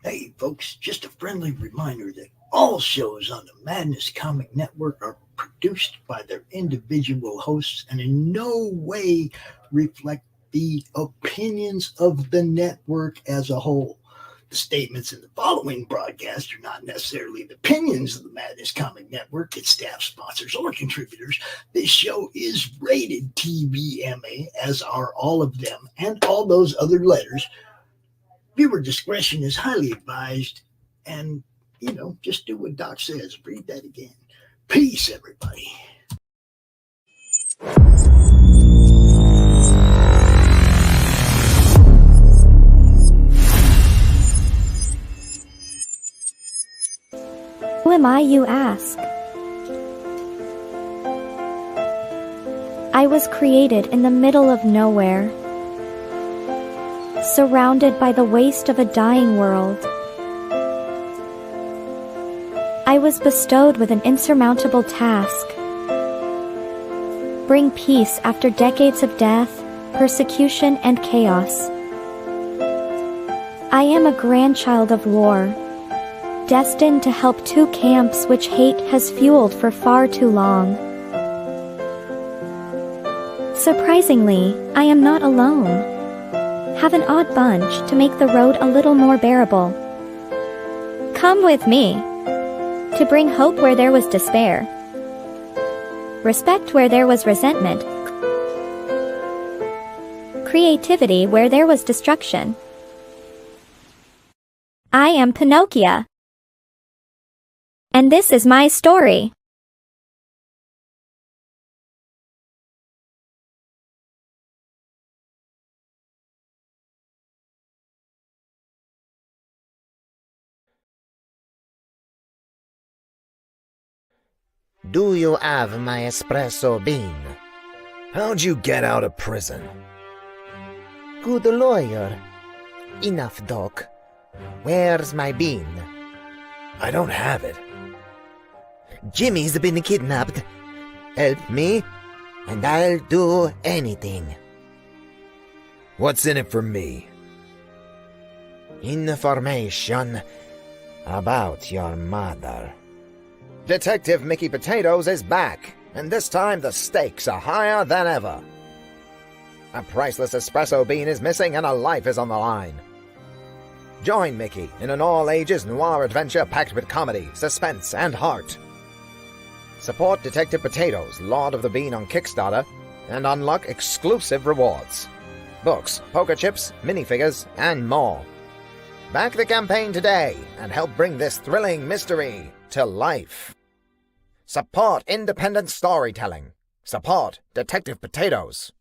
Hey, folks, just a friendly reminder that all shows on the Madness Comic Network are produced by their individual hosts and in no way reflect the opinions of the network as a whole. The statements in the following broadcast are not necessarily the opinions of the Madness Comic Network, its staff, sponsors, or contributors. This show is rated TVMA, as are all of them and all those other letters. Viewer discretion is highly advised. And, just do what Doc says. Read that again. Peace, everybody. Who am I, you ask? I was created in the middle of nowhere, surrounded by the waste of a dying world. I was bestowed with an insurmountable task: bring peace after decades of death, persecution, and chaos. I am a grandchild of war, destined to help two camps which hate has fueled for far too long. Surprisingly, I am not alone. Have an odd bunch to make the road a little more bearable. Come with me, to bring hope where there was despair, respect where there was resentment, creativity where there was destruction. I am Pinocchio, and this is my story. Do you have my espresso bean? How'd you get out of prison? Good lawyer. Enough, Doc. Where's my bean? I don't have it. Jimmy's been kidnapped. Help me, and I'll do anything. What's in it for me? Information about your mother. Detective Mickey Potatoes is back, and this time the stakes are higher than ever. A priceless espresso bean is missing and a life is on the line. Join Mickey in an all-ages noir adventure packed with comedy, suspense, and heart. Support Detective Potatoes, Lord of the Bean on Kickstarter, and unlock exclusive rewards. Books, poker chips, minifigures, and more. Back the campaign today and help bring this thrilling mystery to life. Support independent storytelling. Support Detective Potatoes.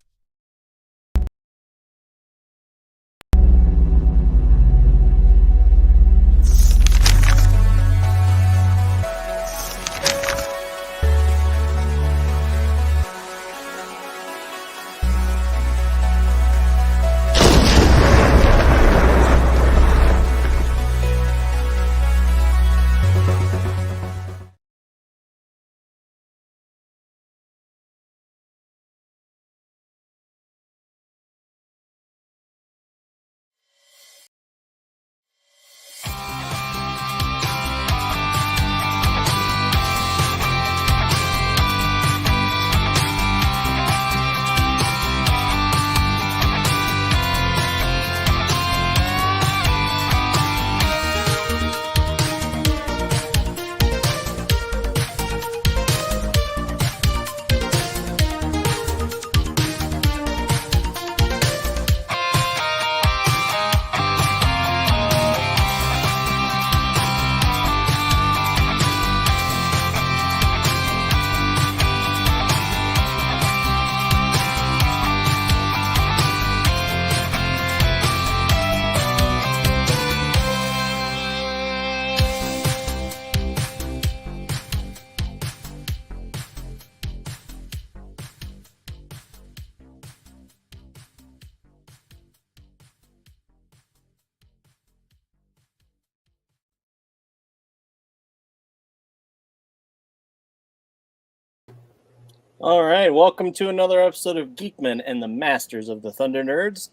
All right, welcome to another episode of Geek-men and the Masters of the Thunder Nerds.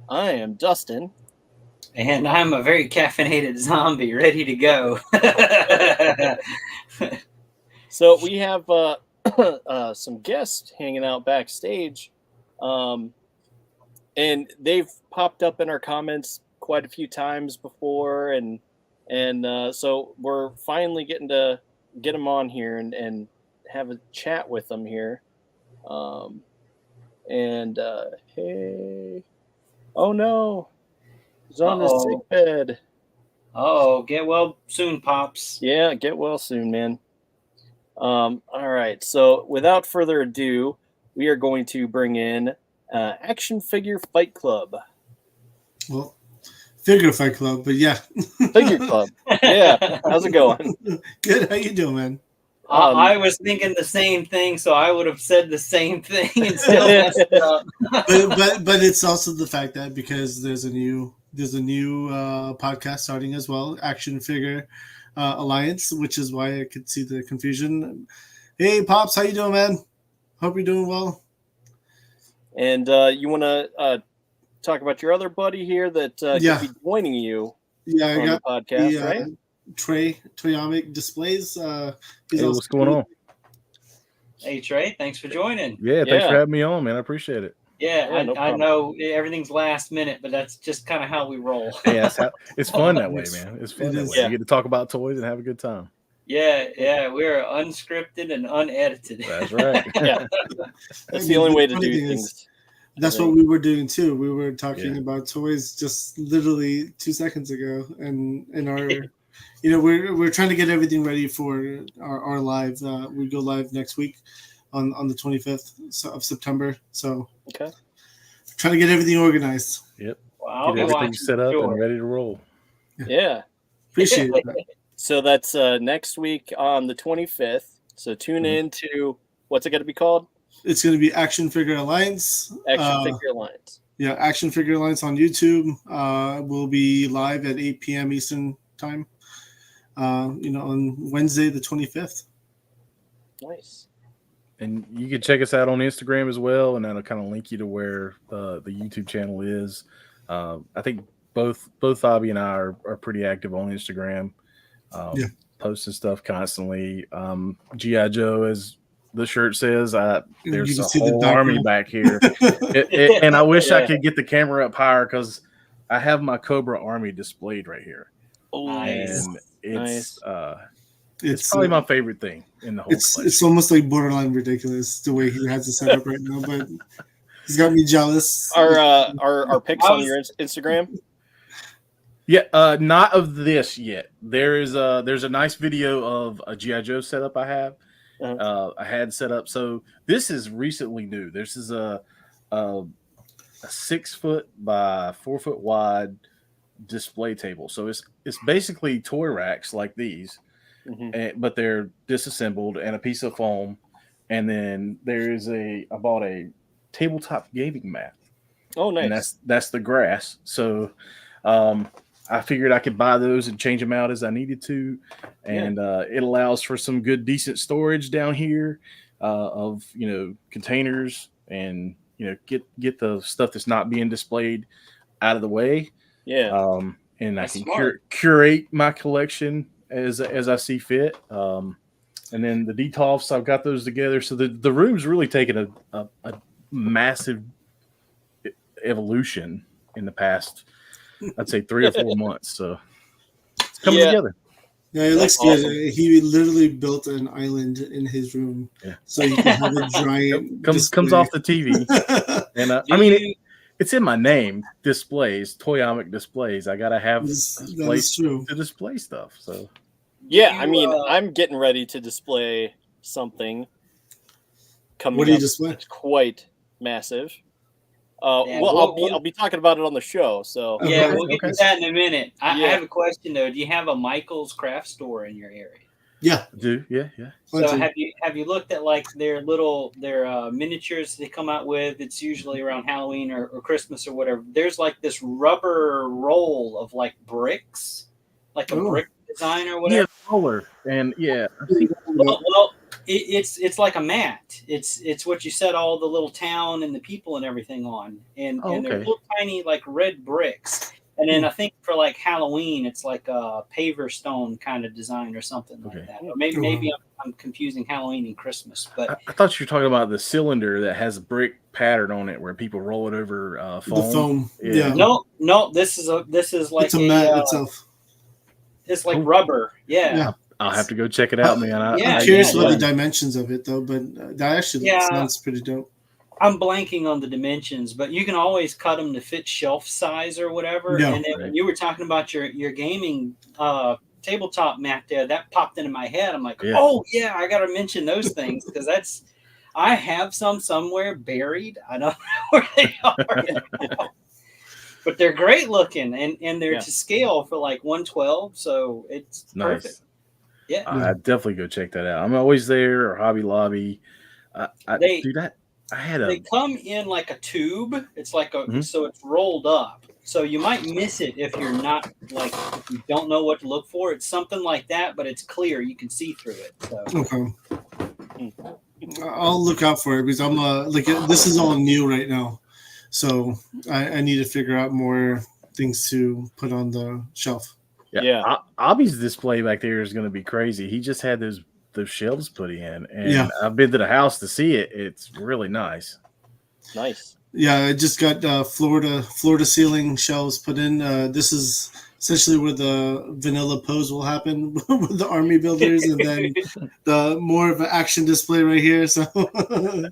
I am Dustin. And I'm a very caffeinated zombie ready to go. So we have some guests hanging out backstage, and they've popped up in our comments quite a few times before, and so we're finally getting to get them on here and have a chat with them here. Hey, oh no, he's on his sick bed. Oh, get well soon, Pops. Yeah, get well soon, man. All right, so without further ado, we are going to bring in Action Figure Fight Club. Well, Figure Fight Club, but yeah. Figure Club. Yeah, how's it going? Good. How you doing, man? I was thinking the same thing, so I would have said the same thing and still messed it up. but it's also the fact that because there's a new podcast starting as well, Action Figure Alliance, which is why I could see the confusion. Hey, Pops, how you doing, man? Hope you're doing well. And you want to talk about your other buddy here that could be joining you on the podcast, right? Toyomic Displays. Hey, what's going on? Hey, Trey, thanks for joining. Yeah, thanks for having me on, man. I appreciate it. Yeah, I know everything's last minute, but that's just kind of how we roll. Yeah, it's fun that way, man. It's fun that way. You get to talk about toys and have a good time. Yeah, we're unscripted and unedited. That's right. Yeah, that's the only way to do things. That's what we were doing too. We were talking about toys just literally 2 seconds ago, and in our, we're trying to get everything ready for our live. We go live next week on the 25th of September. So trying to get everything organized. Yep. Wow. Get everything set up and ready to roll. Yeah. Appreciate it. So that's next week on the 25th. So tune in to, what's it going to be called? It's going to be Action Figure Alliance. Action Figure Alliance. Yeah, Action Figure Alliance on YouTube. We'll be live at 8 p.m. Eastern time. On Wednesday the 25th. Nice. And you can check us out on Instagram as well, and that'll kind of link you to where the YouTube channel is. I think both Abby and I are pretty active on Instagram, posting stuff constantly. G.I. Joe, as the shirt says, there's a whole army back here. And I wish I could get the camera up higher because I have my Cobra army displayed right here. Oh, nice. And it's probably my favorite thing in the whole place. It's almost like borderline ridiculous the way he has it set up right now, but he's got me jealous. Are pics on your Instagram? Yeah, not of this yet. There's a nice video of a G.I. Joe setup I have. I had set up. So this is recently new. This is a 6 foot by 4 foot wide display table. So it's basically toy racks like these. But they're disassembled and a piece of foam, and then I bought a tabletop gaming mat. Oh, nice! And that's the grass. So I figured I could buy those and change them out as I needed to, and it allows for some good, decent storage down here of containers, and get the stuff that's not being displayed out of the way. Yeah, and that's I can curate my collection as I see fit. And then the detolfs, I've got those together. So the room's really taken a massive evolution in the past, I'd say 3 or 4 months. So it's coming together. Yeah, it looks good. Awesome. He literally built an island in his room, so you can have a giant comes off the TV. And it's in my name, displays, Toyomic Displays. I gotta have displays to display stuff. So I'm getting ready to display something coming. What do you display? It's quite massive. I'll be talking about it on the show. So we'll get to that in a minute. I have a question though. Do you have a Michael's craft store in your area? Yeah, I do. Yeah. So have you looked at like their miniatures they come out with? It's usually around Halloween or Christmas or whatever. There's like this rubber roll of like bricks, like a brick design or whatever. Yeah, roller. And well, it's like a mat. It's what you set all the little town and the people and everything on, and they're little tiny like red bricks. And then I think for like Halloween, it's like a paver stone kind of design or something like that. Or maybe I'm confusing Halloween and Christmas. But I thought you were talking about the cylinder that has a brick pattern on it where people roll it over foam. The foam. Yeah. No. This is like it's a mat itself. It's like rubber. Yeah. I'll have to go check it out, man. I'm curious what the dimensions of it, though. But that actually sounds pretty dope. I'm blanking on the dimensions, but you can always cut them to fit shelf size or whatever. Yeah. And then when you were talking about your gaming tabletop mat there, that popped into my head. I'm like, oh yeah, I got to mention those things because I have some somewhere buried. I don't know where they are. But they're great looking and they're to scale for like 1/12. So it's perfect. Nice. Yeah. I'd definitely go check that out. I'm always there or Hobby Lobby. They come in like a tube. It's like so it's rolled up. So you might miss it if you're not if you don't know what to look for. It's something like that, but it's clear. You can see through it. So. Okay. I'll look out for it because I'm this is all new right now. So I need to figure out more things to put on the shelf. Yeah. Obby's display back there is going to be crazy. He just had those shelves put in, and I've been to the house to see it. It's really nice. Nice. Yeah, I just got floor to ceiling shelves put in. This is essentially where the vanilla pose will happen with the army builders, and then the more of an action display right here. So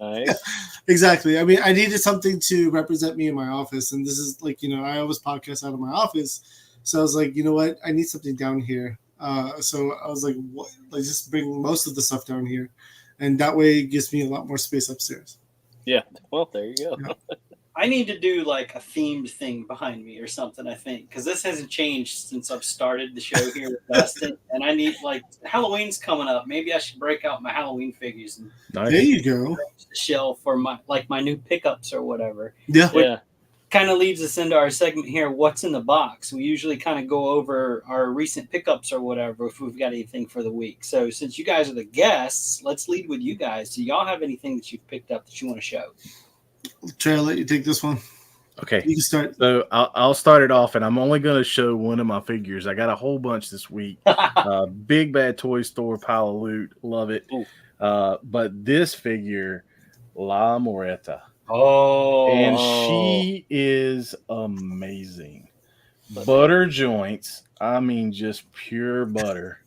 nice. Exactly. I mean, I needed something to represent me in my office, and this is I always podcast out of my office. So I was like, you know what? I need something down here. So I was like, what? Let's just bring most of the stuff down here. And that way it gives me a lot more space upstairs. Yeah. Well, there you go. Yeah. I need to do like a themed thing behind me or something, I think, because this hasn't changed since I've started the show here with Dustin. And I need Halloween's coming up. Maybe I should break out my Halloween figures and there you go. The shelf for my new pickups or whatever. Yeah. Kind of leads us into our segment here, what's in the box. We usually kind of go over our recent pickups or whatever if we've got anything for the week. So since you guys are the guests, let's lead with you guys. Do y'all have anything that you've picked up that you want to show? Trey, I'll let you take this one. Okay. You can start. So I'll start it off, and I'm only going to show one of my figures. I got a whole bunch this week. Big Bad Toy Store pile of loot. Love it. But this figure, La Moreta. Oh, and she is amazing. Butter joints. I mean, just pure butter,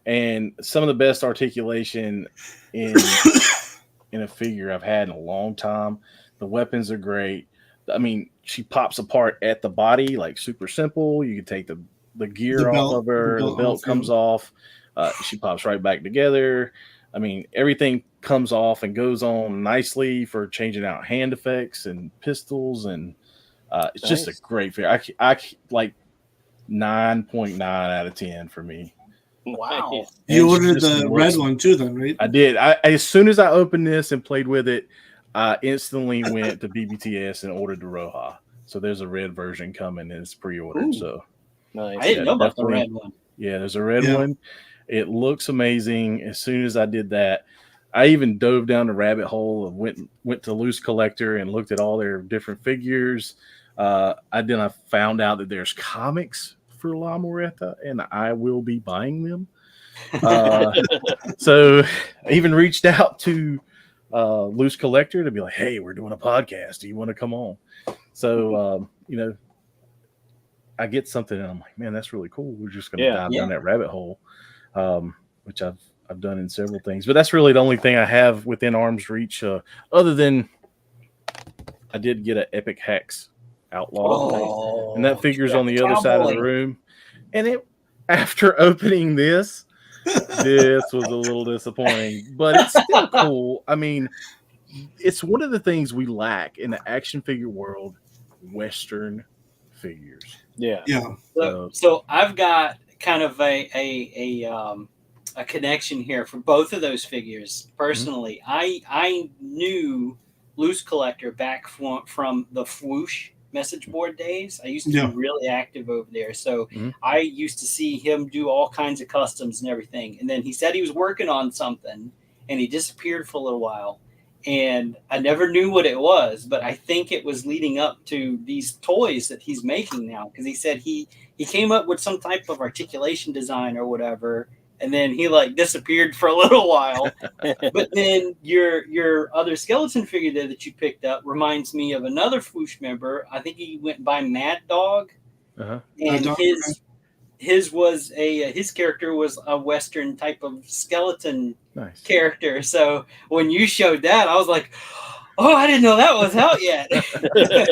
and some of the best articulation in a figure I've had in a long time. The weapons are great. I mean, she pops apart at the body, like super simple. You can take the gear off of her. The belt comes off. She pops right back together. I mean, everything comes off and goes on nicely for changing out hand effects and pistols, and it's just a great figure. I like 9.9 out of 10 for me. Wow! You ordered the red one too, then, right? I did. As soon as I opened this and played with it, I instantly went to BBTS and ordered the Roja. So there's a red version coming, and it's pre-ordered. So nice. I didn't know about the red one. Yeah, there's a red one. It looks amazing. As soon as I did that, I even dove down the rabbit hole and went to Loose Collector and looked at all their different figures. I found out that there's comics for La Moreta, and I will be buying them. So I even reached out to Loose Collector to be like, hey, we're doing a podcast. Do you want to come on? So, I get something and I'm like, man, that's really cool. We're just going to dive down that rabbit hole, which I've done in several things. But that's really the only thing I have within arm's reach, other than I did get an Epic Hex Outlaw. And that figure's on the other side of the room. And after opening this was a little disappointing. But it's still cool. I mean, it's one of the things we lack in the action figure world, Western figures. Yeah. So I've got kind of a connection here for both of those figures. Personally, I knew Loose Collector back from the Swoosh message board days. I used to be really active over there. So I used to see him do all kinds of customs and everything. And then he said he was working on something and he disappeared for a little while. and I never knew what it was, but I think it was leading up to these toys that he's making now, because he said he came up with some type of articulation design or whatever, and then he like disappeared for a little while. But then your other skeleton figure there that you picked up reminds me of another Foosh member. I think he went by Mad Dog, and his was his character was a Western type of skeleton character. So when you showed that, I was like, oh, I didn't know that was out yet.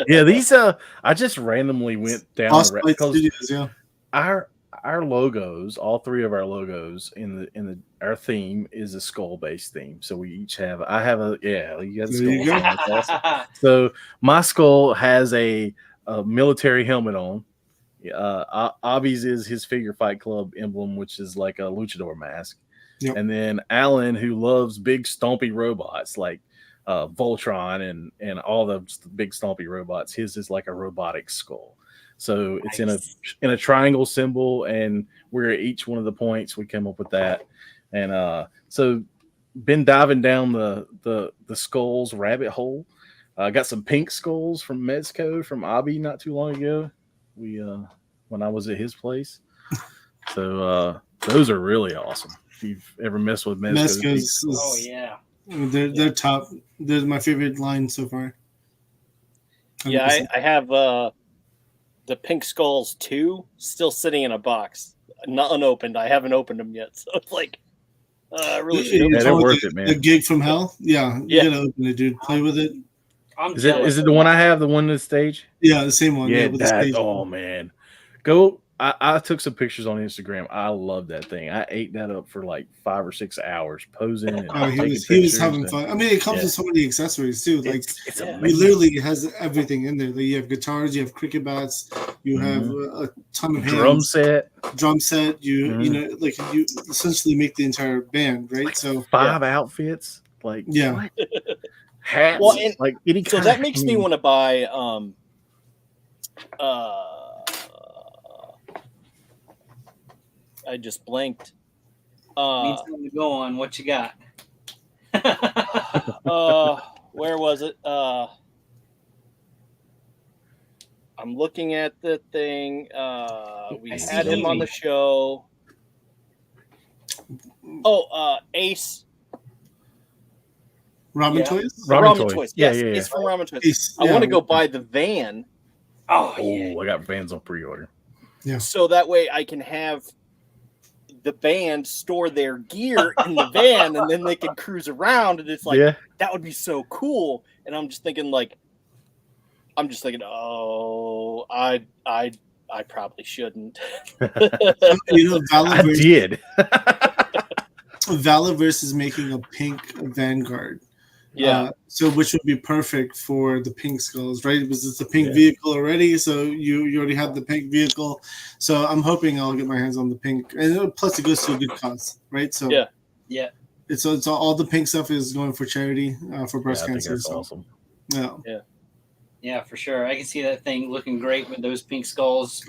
Yeah, these I just randomly went down because our logos, all three of our logos in our theme is a skull based theme. So we each have you got a skull. That's awesome. So my skull has a military helmet on. Obby's is his Figure Fight Club emblem, which is like a luchador mask. Yep. And then Alan, who loves big stompy robots like Voltron and all the big stompy robots, his is like a robotic skull. So it's in a triangle symbol, and we're at each one of the points. We came up with that, and so been diving down the skulls rabbit hole. I got some pink skulls from Mezco from Abby not too long ago. We when I was at his place. So those are really awesome. If you've ever messed with Mezco's, oh yeah, they're top. They're my favorite line so far. 100%. Yeah, I have the Pink Skulls 2 still sitting in a box, not unopened. I haven't opened them yet, so it's like I really should. Yeah, they're worth it, man. The Gig from Hell, you gotta open it, dude. Play with it. Is it the one I have? The one on the stage? Yeah, the same one. Yeah, oh man, go. I took some pictures on Instagram. I love that thing. I ate that up for like 5 or 6 hours posing. And he was having fun. I mean, it comes with so many accessories too. Like it literally has everything in there. Like, you have guitars, you have cricket bats, you have a ton of hands, drum set. You know, like you essentially make the entire band, right? Like so 5 outfits, like what? Hats, well, and, like any so kind that makes me want to buy I just blanked. Needs something to go on. What you got? Where was it? I'm looking at the thing. We had him on the show. Oh, Ace. Ramen Toys? Ramen Toys. Yes, yeah. Ace from Ramen Toys. I want to go buy the van. Oh, I got vans on pre-order. Yeah. So that way I can have the band store their gear in the van, and then they can cruise around, and it's like that would be so cool. And I'm just thinking, oh, I probably shouldn't. I did. Valorverse is making a pink Vanguard. Yeah. So which would be perfect for the pink skulls, right? Because it's a pink vehicle already, so you already have the pink vehicle. So I'm hoping I'll get my hands on the pink, and plus it goes to a good cause, right? So yeah. It's all the pink stuff is going for charity for breast cancer. That's awesome. Yeah, for sure. I can see that thing looking great with those pink skulls,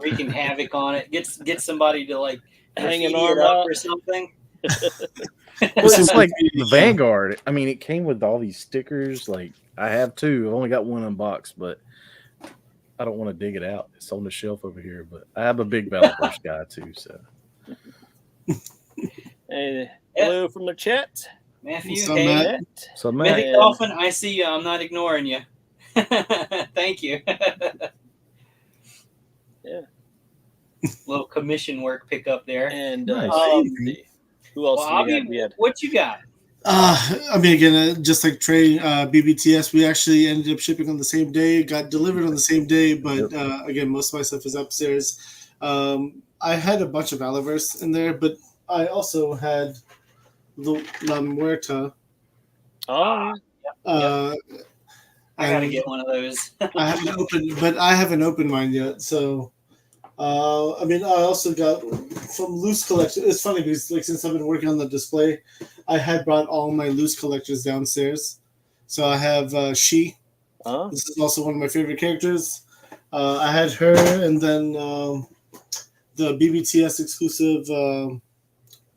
wreaking havoc on it. Get somebody to like hang an arm up or something. It's like the Vanguard. I mean, it came with all these stickers. Like, I have 2. I've only got 1 unboxed, but I don't want to dig it out. It's on the shelf over here. But I have a big Valorverse guy too. So, hey, hello from the chat, Matthew. What's up, Matt? So, Matt, Dolphin, I see you. I'm not ignoring you. Thank you. Little commission work pick up there. And who else we had? What you got? I mean, again, just like Trey, BBTS, we actually ended up shipping on the same day, got delivered on the same day, but again, most of my stuff is upstairs. I had a bunch of Valorverse in there, but I also had La Muerta. I gotta get one of those. I haven't opened mine yet, so I mean, I also got from Loose Collection. It's funny because, like, since I've been working on the display, I had brought all my Loose collectors downstairs. So I have She. This is also one of my favorite characters. I had her, and then the BBTS exclusive.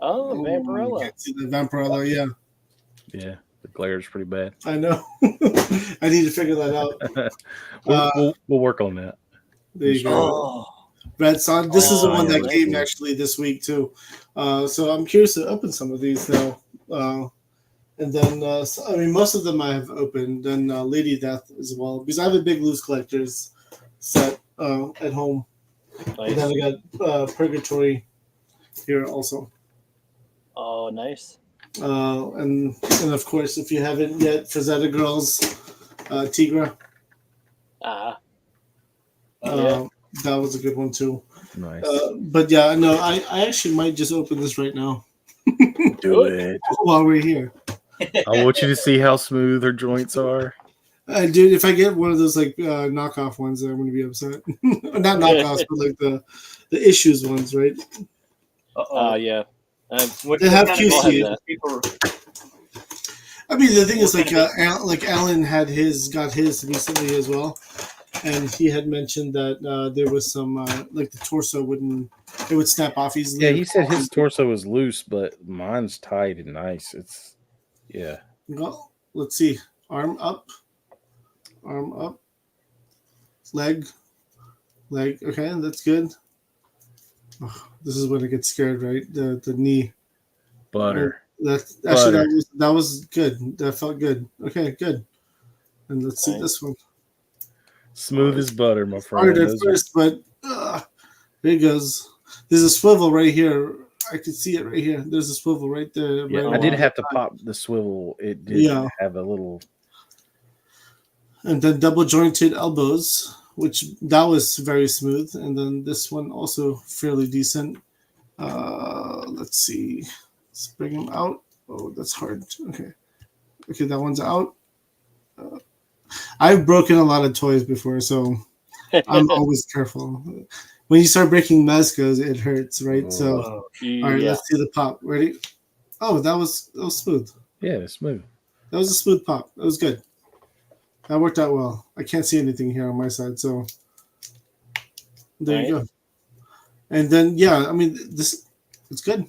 Vampirella. The Vampirella, yeah. The glare's pretty bad. I know. I need to figure that out. We'll work on that. There you go. Oh, Red Sun. This is the one that Red came Sun. actually this week too. So I'm curious to open some of these now. And then, I mean, most of them I have opened. Then Lady Death as well, because I have a big loose collectors set at home. nice. And then I got Purgatory here also. Oh, nice. And of course, if you haven't yet, Frazetta Girls, Tigra. Ah, That was a good one too. Nice. But yeah, no, I actually might just open this right now Do it. while we're here. I want you to see how smooth her joints are. Dude, if I get one of those like knockoff ones, I'm gonna be upset. Not knockoffs, but like the issues ones, right? yeah. They have kind of QC. that? People, I mean, the thing is, like Alan got his recently as well, and he had mentioned that there was some like the torso would snap off easily. Yeah, he said his torso was loose, but mine's tight and nice. It's Well, let's see. Arm up, leg. Okay, that's good. Oh, this is when it gets scared, right? The knee. butter. That was good. That felt good. Okay, good. And let's see this one. Smooth as butter, my friend. Hard at first, but there it goes. There's a swivel right here. I can see it right here. There's a swivel right there. Yeah, right I did along have to the side. pop the swivel. It did have a little. And then double jointed elbows, which that was very smooth. And then this one also fairly decent. Let's see. Let's bring them out. Oh, that's hard. Okay, that one's out. I've broken a lot of toys before, so I'm always careful. When you start breaking Mezcos, it hurts, right? So, all right, let's see the pop. Ready? Oh, that was smooth. Yeah, it's smooth. That was a smooth pop. That was good. That worked out well. I can't see anything here on my side, so there you go. And then, yeah, I mean, it's good.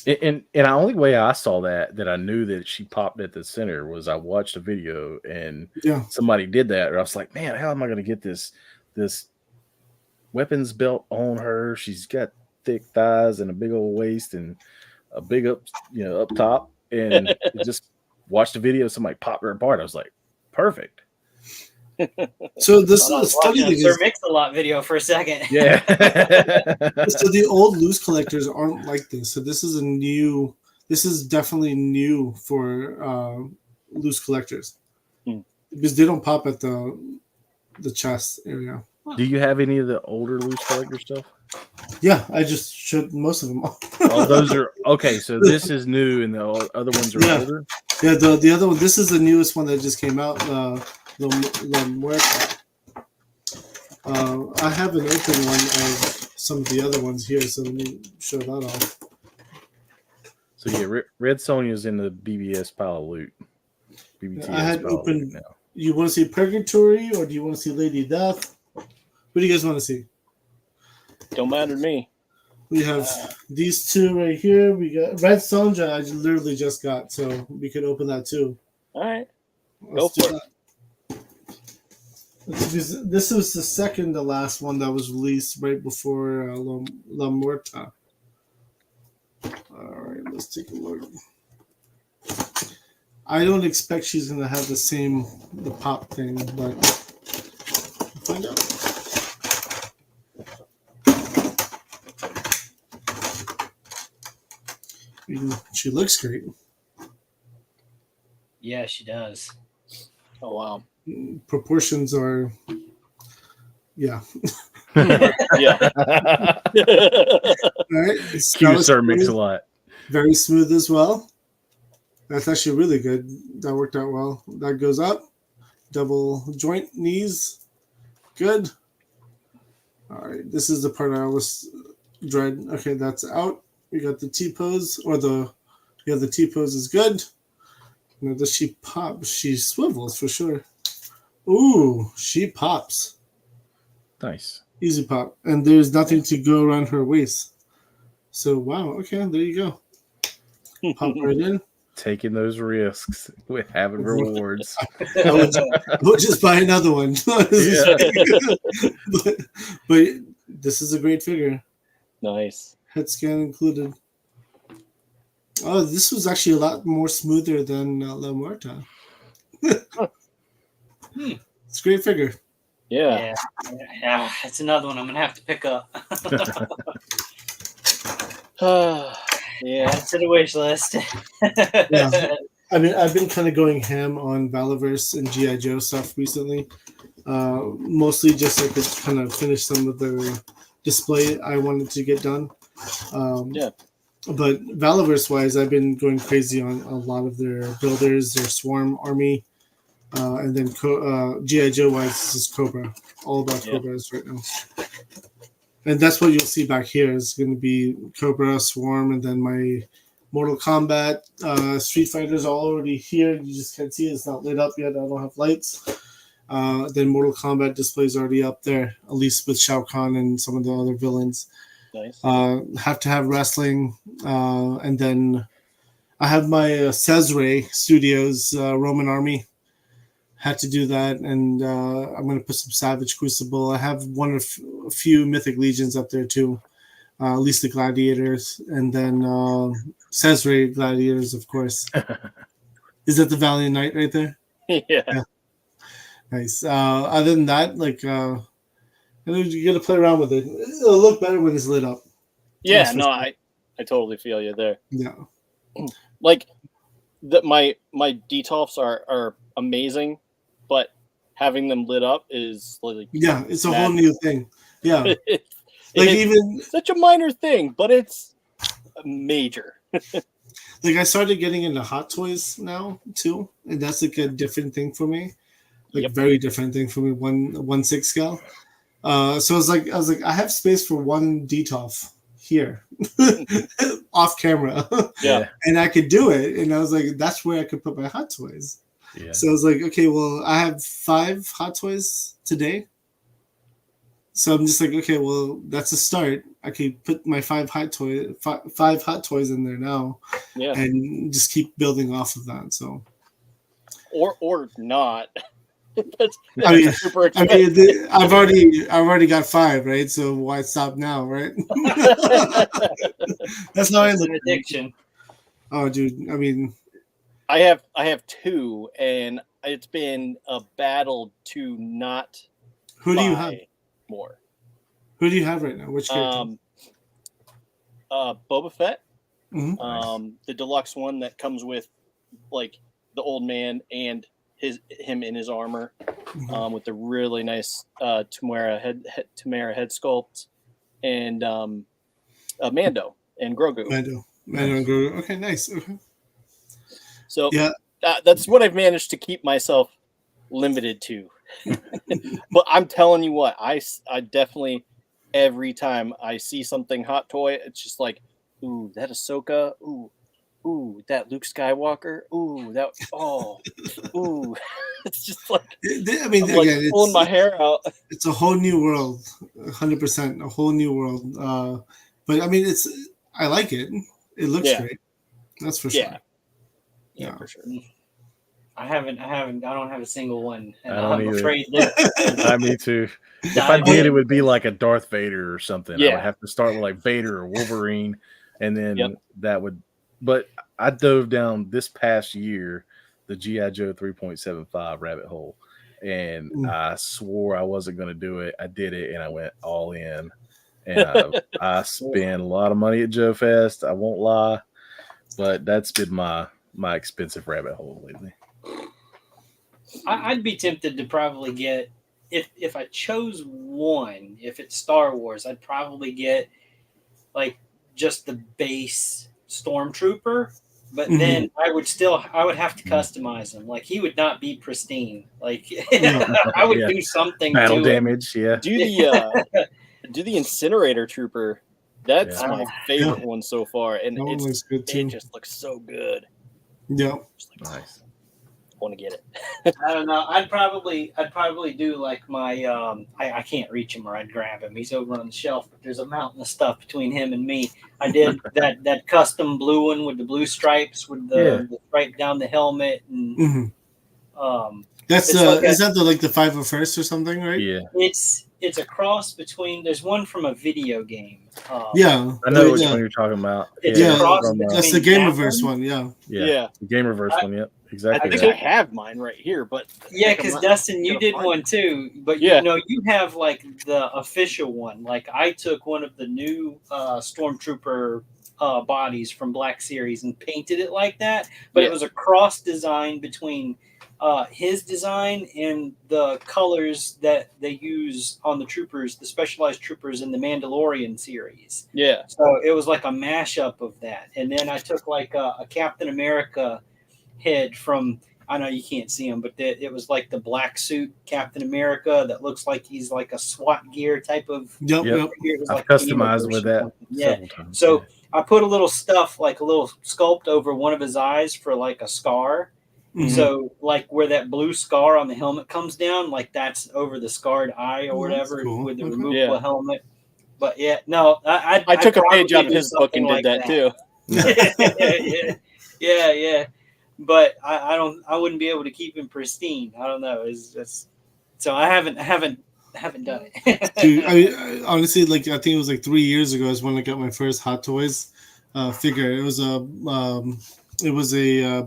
And the only way I saw that I knew that she popped at the center was I watched a video and somebody did that, and I was like, man, how am I going to get this weapons belt on her? She's got thick thighs and a big old waist and a big up top, and just watched the video. Somebody popped her apart. I was like, perfect. So this is funny thing Sir Mix-a-Lot video for a second. Yeah. So the old loose collectors aren't like this. So this is definitely new for loose collectors because they don't pop at the chest area. Do you have any of the older loose collector stuff? Yeah, I just showed most of them. Oh, those are okay. So this is new, and the other ones are older. Yeah, the other one. This is the newest one that just came out. La Muerta. I have an open one of some of the other ones here, so let me show that off. So yeah, Red Sonja's in the BBS pile of loot. BBTS I had pile open. of loot now. You want to see Purgatory or do you want to see Lady Death? What do you guys want to see? Don't matter to me. We have these two right here. We got Red Sonja. I literally just got, so we could open that too. All right, Let's go do for that. This was the second to last one that was released right before La Muerta. All right, let's take a look. I don't expect she's going to have the pop thing, but we'll find out. She looks great. Yeah, she does. Oh wow. Proportions are, yeah. Yeah. All right. Cute Sir Mix-a-Lot. Very smooth as well. That's actually really good. That worked out well. That goes up. Double joint knees. Good. All right. This is the part I always dread. Okay, that's out. We got the T-pose, or the T-pose is good. Now, does she pop? She swivels for sure. Ooh, she pops. Nice. Easy pop. And there's nothing to go around her waist. So, wow. Okay, there you go. Pop right in. taking those risks with having rewards. We'll just buy another one. Yeah. but this is a great figure. Nice. Head scan included. Oh, this was actually a lot more smoother than La Muerta. It's a great figure. Yeah. Yeah, it's another one I'm gonna have to pick up. Yeah. Add to the wish list. Yeah. I mean, I've been kind of going ham on Valaverse and G.I. Joe stuff recently. Mostly just so I could kind of finish some of the display I wanted to get done. Yeah. But Valaverse wise, I've been going crazy on a lot of their builders, their Swarm army, and then G.I. Joe wise, this is Cobra. All about Cobras right now. And that's what you'll see back here is going to be Cobra, Swarm, and then my Mortal Kombat. Street Fighter's already here. You just can't see it. It's not lit up yet. I don't have lights. Then Mortal Kombat display's already up there, at least with Shao Kahn and some of the other villains. Nice. Have to have wrestling. And then I have my Cesare Studios Roman Army. Had to do that. And I'm going to put some Savage Crucible. I have a few Mythic Legions up there too. At least the Gladiators. And then Cesare Gladiators, of course. Is that the Valiant Knight right there? Yeah. Nice. Other than that, like, you got to play around with it. It'll look better when it's lit up. Yeah, no, I totally feel you there. Yeah. Like, my Detolfs are amazing, but having them lit up is like it's a whole new thing. Yeah. Like it's even such a minor thing, but it's major. like I started getting into Hot Toys now too, and that's like a different thing for me. Like very different thing for me. 1/6 scale. So I was like, I have space for one Detolf here, off camera. Yeah. And I could do it. And I was like, that's where I could put my Hot Toys. Yeah. So I was like, okay, well, I have 5 Hot Toys today. So I'm just like, okay, well, that's a start. I could put my 5 Hot Toys in there now, and just keep building off of that. So, or not. I mean, I've already got 5, right? So why stop now, right? That's how I look. An addiction. Oh, dude, I mean, I have 2, and it's been a battle to not. Who do you have? More. Who do you have right now? Which character? Boba Fett. Mm-hmm. The deluxe one that comes with like the old man and him in his armor, with the really nice Tamara head sculpt, and Mando and Grogu. Mando and Grogu. Okay, nice. Okay. So that's what I've managed to keep myself limited to. But I'm telling you what, I definitely, every time I see something Hot Toy, it's just like, ooh, that Ahsoka, ooh, that Luke Skywalker, ooh, ooh. It's just like, I mean, I'm again, like pulling my hair out. It's a whole new world, 100%, a whole new world. But I mean, I like it. It looks great. That's for sure. Yeah, for sure. I don't have a single one. And I don't I'm either. afraid that Me too. If I did, it would be like a Darth Vader or something. Yeah. I would have to start with like Vader or Wolverine, and then that would. But I dove down this past year the G.I. Joe 3.75 rabbit hole, and I swore I wasn't going to do it. I did it, and I went all in. And I spent a lot of money at Joe Fest. I won't lie, but that's been my expensive rabbit hole lately. I'd be tempted to probably get, if I chose one, if it's Star Wars, I'd probably get like just the base Stormtrooper, but then I would have to customize him. Like he would not be pristine. Like I would do something. Battle damage, Do the Incinerator Trooper. That's my favorite one so far, and it just looks so good. Yeah, nice. want to get it. I don't know. I'd probably do like my I can't reach him or I'd grab him. He's over on the shelf, but there's a mountain of stuff between him and me. I did that custom blue one with the blue stripes with the stripe down the helmet and that's is that the 501st or something, right? Yeah. It's a cross between. There's one from a video game. I know which one you're talking about. It's a cross that's between the Game that Reverse one. Yeah. The Game Reverse one. Yep. Exactly. I think I have mine right here, but yeah, because Dustin, you did one too. But you have like the official one. Like I took one of the new Stormtrooper bodies from Black Series and painted it like that. But it was a cross design between his design and the colors that they use on the troopers, the specialized troopers in the Mandalorian series. Yeah. So it was like a mashup of that. And then I took like a Captain America head from, I know you can't see him, but it was like the black suit Captain America that looks like he's like a SWAT gear type of. Yep. I've like customized with that. Yeah. So I put a little stuff, like a little sculpt over one of his eyes for like a scar. Mm-hmm. So, like where that blue scar on the helmet comes down, like that's over the scarred eye or whatever with the removable helmet. But yeah, no, I took a page out of his book and did that too. yeah. But I wouldn't be able to keep him pristine. I don't know. So I haven't done it. Dude, I mean, honestly, like I think it was like 3 years ago is when I got my first Hot Toys figure. It was a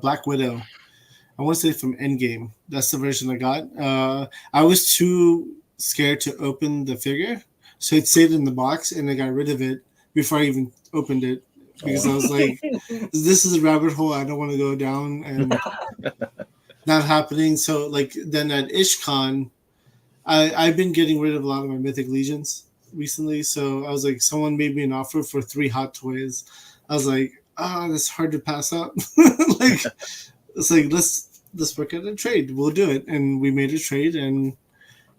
Black Widow. I want to say from Endgame. That's the version I got. I was too scared to open the figure, so it stayed in the box, and I got rid of it before I even opened it because I was like, "This is a rabbit hole I don't want to go down," and not happening. So, like then at IshCon, I've been getting rid of a lot of my Mythic Legions recently. So I was like, someone made me an offer for 3 Hot Toys. I was like, that's hard to pass up. Like. It's like let's work out a trade. We'll do it, and we made a trade, and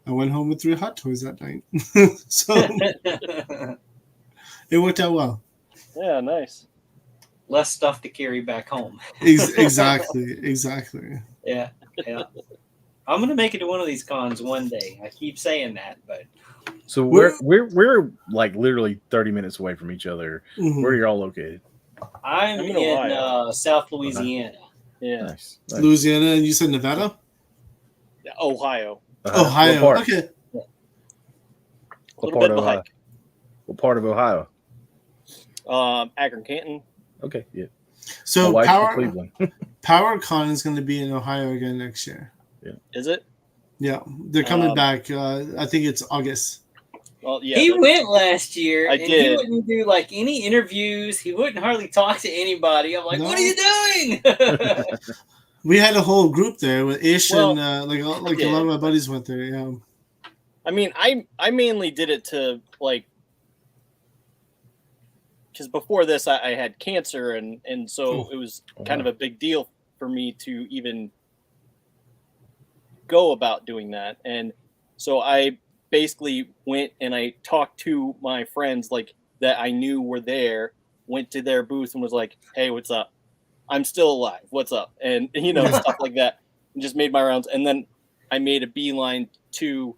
I went home with 3 Hot Toys that night. So it worked out well. Yeah, nice. Less stuff to carry back home. Exactly. Yeah. I'm gonna make it to one of these cons one day. I keep saying that, but so we're like literally 30 minutes away from each other. Mm-hmm. Where are y'all located? I'm in South Louisiana. Yeah. Nice. Louisiana, and you said Nevada? Yeah, Ohio. Ohio. Okay. Yeah. A little bit of a hike. What part of Ohio? Akron, Canton. Okay, yeah. So PowerCon is going to be in Ohio again next year. Yeah. Is it? Yeah, they're coming back. I think it's August. Well, yeah, he went last year. I did. He wouldn't do like any interviews. He wouldn't hardly talk to anybody. I'm like, What are you doing? We had a whole group there with Ish and like a lot of my buddies went there. Yeah. I mean, I mainly did it to like because before this I had cancer and so it was kind of a big deal for me to even go about doing that, and so I basically went and I talked to my friends like that I knew were there, went to their booth and was like, "Hey, what's up? I'm still alive. What's up?" And stuff like that, and just made my rounds. And then I made a beeline to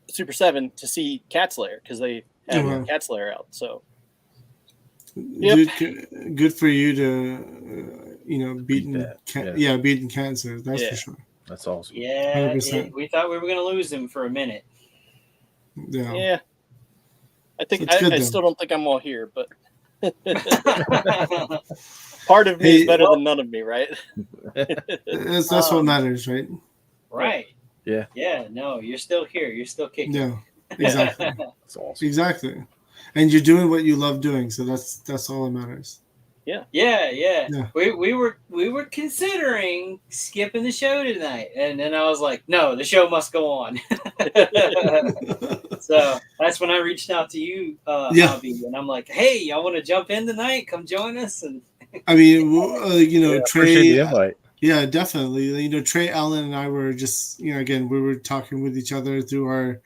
Super 7 to see Cat Slayer because they had Cat Slayer out. So good for you to beating cancer. That's for sure. That's awesome. Yeah, we thought we were going to lose him for a minute. Yeah. I think I still don't think I'm all here, but part of me is better than none of me, right? That's what matters, right? Right. Yeah. Yeah. No, you're still here. You're still kicking. Yeah. Exactly. That's awesome. Exactly. And you're doing what you love doing, so that's all that matters. Yeah. We were considering skipping the show tonight, and then I was like, no, the show must go on. So that's when I reached out to you, Bobby, and I'm like, hey, I want to jump in tonight. Come join us. And I mean, Trey. The invite. Yeah, definitely. Trey, Allen, and I were just, again, we were talking with each other through our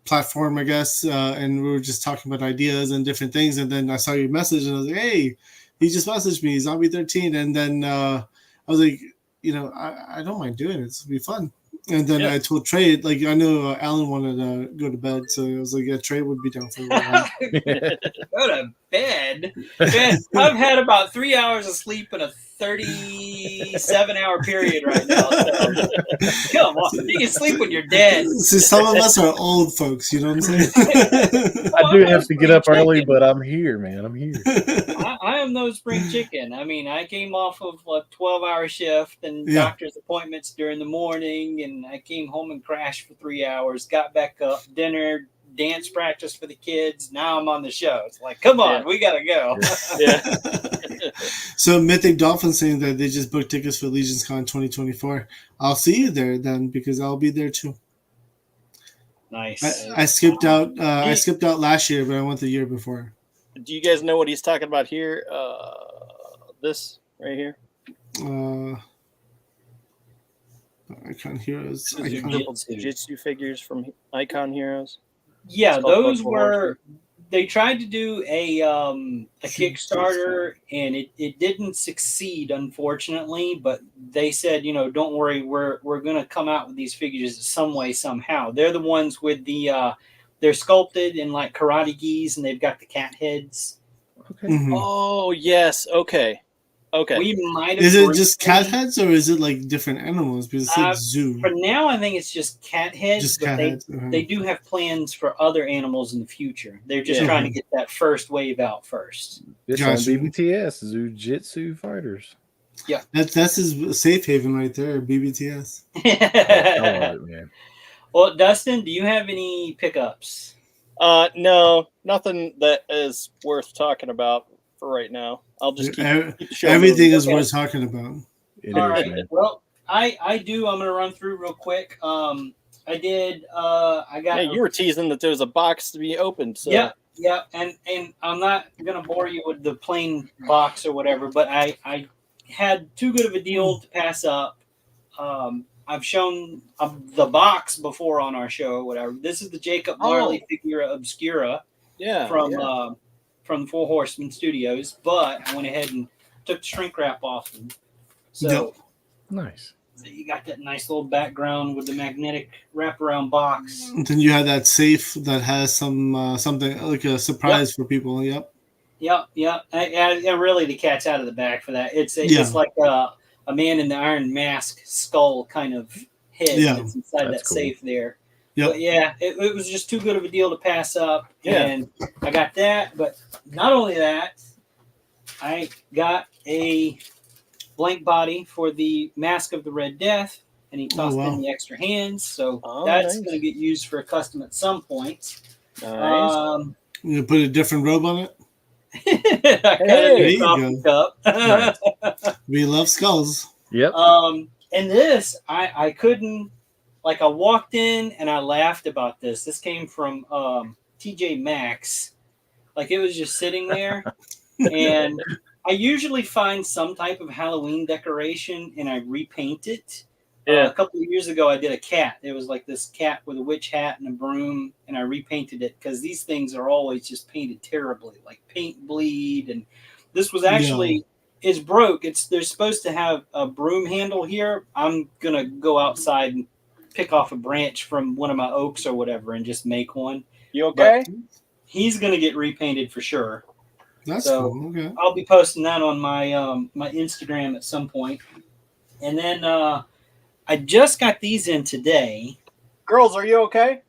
platform, I guess, and we were just talking about ideas and different things. And then I saw your message, and I was like, hey, he just messaged me Zombie 13, and then I was like, I don't mind doing it. It's gonna be fun. And then I told Trey, like, I know Alan wanted to go to bed, so I was like, yeah, Trey would be down for it. Go to bed. Man, I've had about 3 hours of sleep in a 37-hour period right now. So. Come on, you can sleep when you're dead. See, some of us are old folks, you know what I'm saying? I do have to get up early, but I'm here, man. I'm here. I am no spring chicken. I mean, I came off of a 12-hour shift and doctor's appointments during the morning, and I came home and crashed for 3 hours, got back up, dinner, dance practice for the kids. Now I'm on the show. It's like, come on, we got to go. So Mythic Dolphin saying that they just booked tickets for Legions Con 2024. I'll see you there then, because I'll be there too. Nice. I skipped out. I skipped out last year, but I went the year before. Do you guys know what he's talking about here? This right here. Icon Heroes. Jiu-Jitsu figures from Icon Heroes. Yeah, those were. They tried to do a Kickstarter, and it didn't succeed, unfortunately. But they said, don't worry, we're going to come out with these figures some way, somehow. They're the ones with the they're sculpted in like karate gis, and they've got the cat heads. Okay. Mm-hmm. Oh yes. Okay. We might have. Is it just cat heads, or is it like different animals? Because it's zoo. For now, I think it's just cat heads. Just but cat heads. They do have plans for other animals in the future. They're just trying to get that first wave out first. It's on BBTS, Jiu-Jitsu Fighters. Yeah, that's his safe haven right there, BBTS. Man. Well, Dustin, do you have any pickups? No, nothing that is worth talking about for right now. I'll just keep the show everything moving. is worth talking about. All right. Man. Well, I do. I'm going to run through real quick. I did. I got. Hey, you were teasing that there was a box to be opened. So. Yeah, and I'm not going to bore you with the plain box or whatever, but I had too good of a deal to pass up. I've shown the box before on our show or whatever. This is the Jacob Marley Figura Obscura. From the Four Horsemen Studios, but I went ahead and took the shrink wrap off them. So nice. So you got that nice little background with the magnetic wraparound box. And then you have that safe that has some something like a surprise for people. Yep. And really, the cat's out of the bag for that. It's like a man in the Iron Mask skull kind of head that's inside that safe there. Yep. But it was just too good of a deal to pass up. And I got that. But not only that, I got a blank body for the Mask of the Red Death, and he tossed in the extra hands. So that's going to get used for a custom at some point. Nice. You put a different robe on it? There you go. Nice. We love skulls. Yep. And this, I couldn't. Like, I walked in and I laughed about this. This came from TJ Maxx. Like, it was just sitting there. And I usually find some type of Halloween decoration and I repaint it. A couple of years ago, I did a cat. It was like this cat with a witch hat and a broom, and I repainted it because these things are always just painted terribly, like paint bleed. And this was actually... It's broke. They're supposed to have a broom handle here. I'm going to go outside and pick off a branch from one of my oaks or whatever and just make one. You okay? But he's going to get repainted for sure. That's cool. Okay. I'll be posting that on my my Instagram at some point. And then I just got these in today. Girls, are you okay?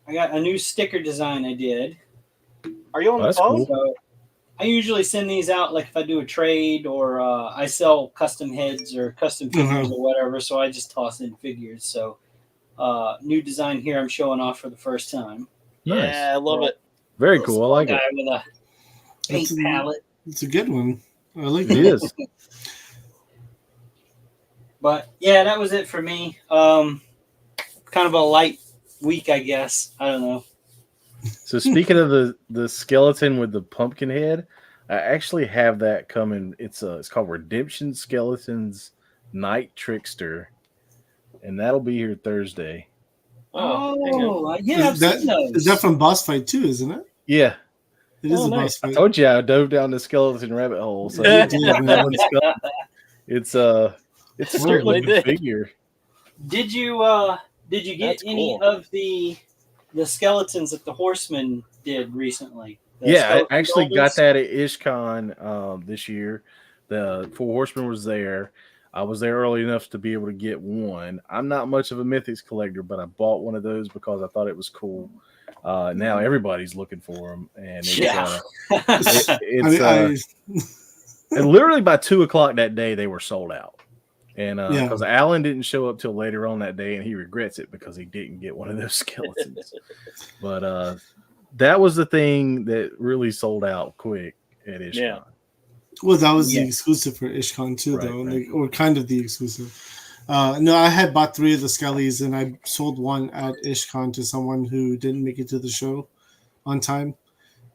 I got a new sticker design I did. Are you on the phone? Cool. So I usually send these out like if I do a trade or I sell custom heads or custom figures or whatever. So I just toss in figures. So new design here I'm showing off for the first time. Nice. Yeah, I love it. Very cool. I like it. With a paint palette. It's a good one. I like it. It is. But yeah, that was it for me. Kind of a light week, I guess. I don't know. So speaking of the skeleton with the pumpkin head, I actually have that coming. It's called Redemption Skeletons Night Trickster, and that'll be here Thursday. Oh yeah, I've seen those. Is that from Boss Fight too, isn't it? Yeah. It is Oh, a nice. boss I fight. told you I dove down the skeleton rabbit hole. So You did, man. it's a Certainly really did. good figure. Did you get That's any cool. of the skeletons that the Horsemen did recently? The Yeah, I skeleton actually got builders? that at IshCon this year. The Four Horsemen was there. I was there early enough to be able to get one. I'm not much of a Mythics collector, but I bought one of those because I thought it was cool. Now everybody's looking for them, and it's, Yeah. and literally by 2:00 that day they were sold out. And Yeah. because Alan didn't show up till later on that day, and he regrets it because he didn't get one of those skeletons. But that was the thing that really sold out quick at IshCon. Yeah. Well, that was the exclusive for IshCon too, Right, though, right. Like, or kind of the exclusive. No, I had bought 3 of the skellies, and I sold one at IshCon to someone who didn't make it to the show on time.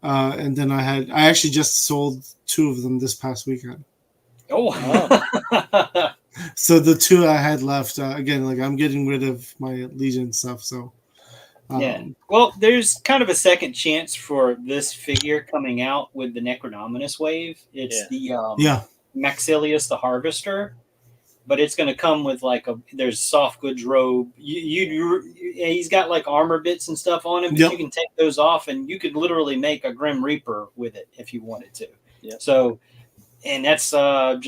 And then I actually just sold 2 of them this past weekend. Oh, So the 2 I had left, again, like I'm getting rid of my Legion stuff. So yeah. Well, there's kind of a second chance for this figure coming out with the Necronominus wave. It's the Maxilius the Harvester, but it's going to come with like there's soft goods robe. He's got like armor bits and stuff on him, but you can take those off, and you could literally make a Grim Reaper with it if you wanted to. Yeah. So. And that's I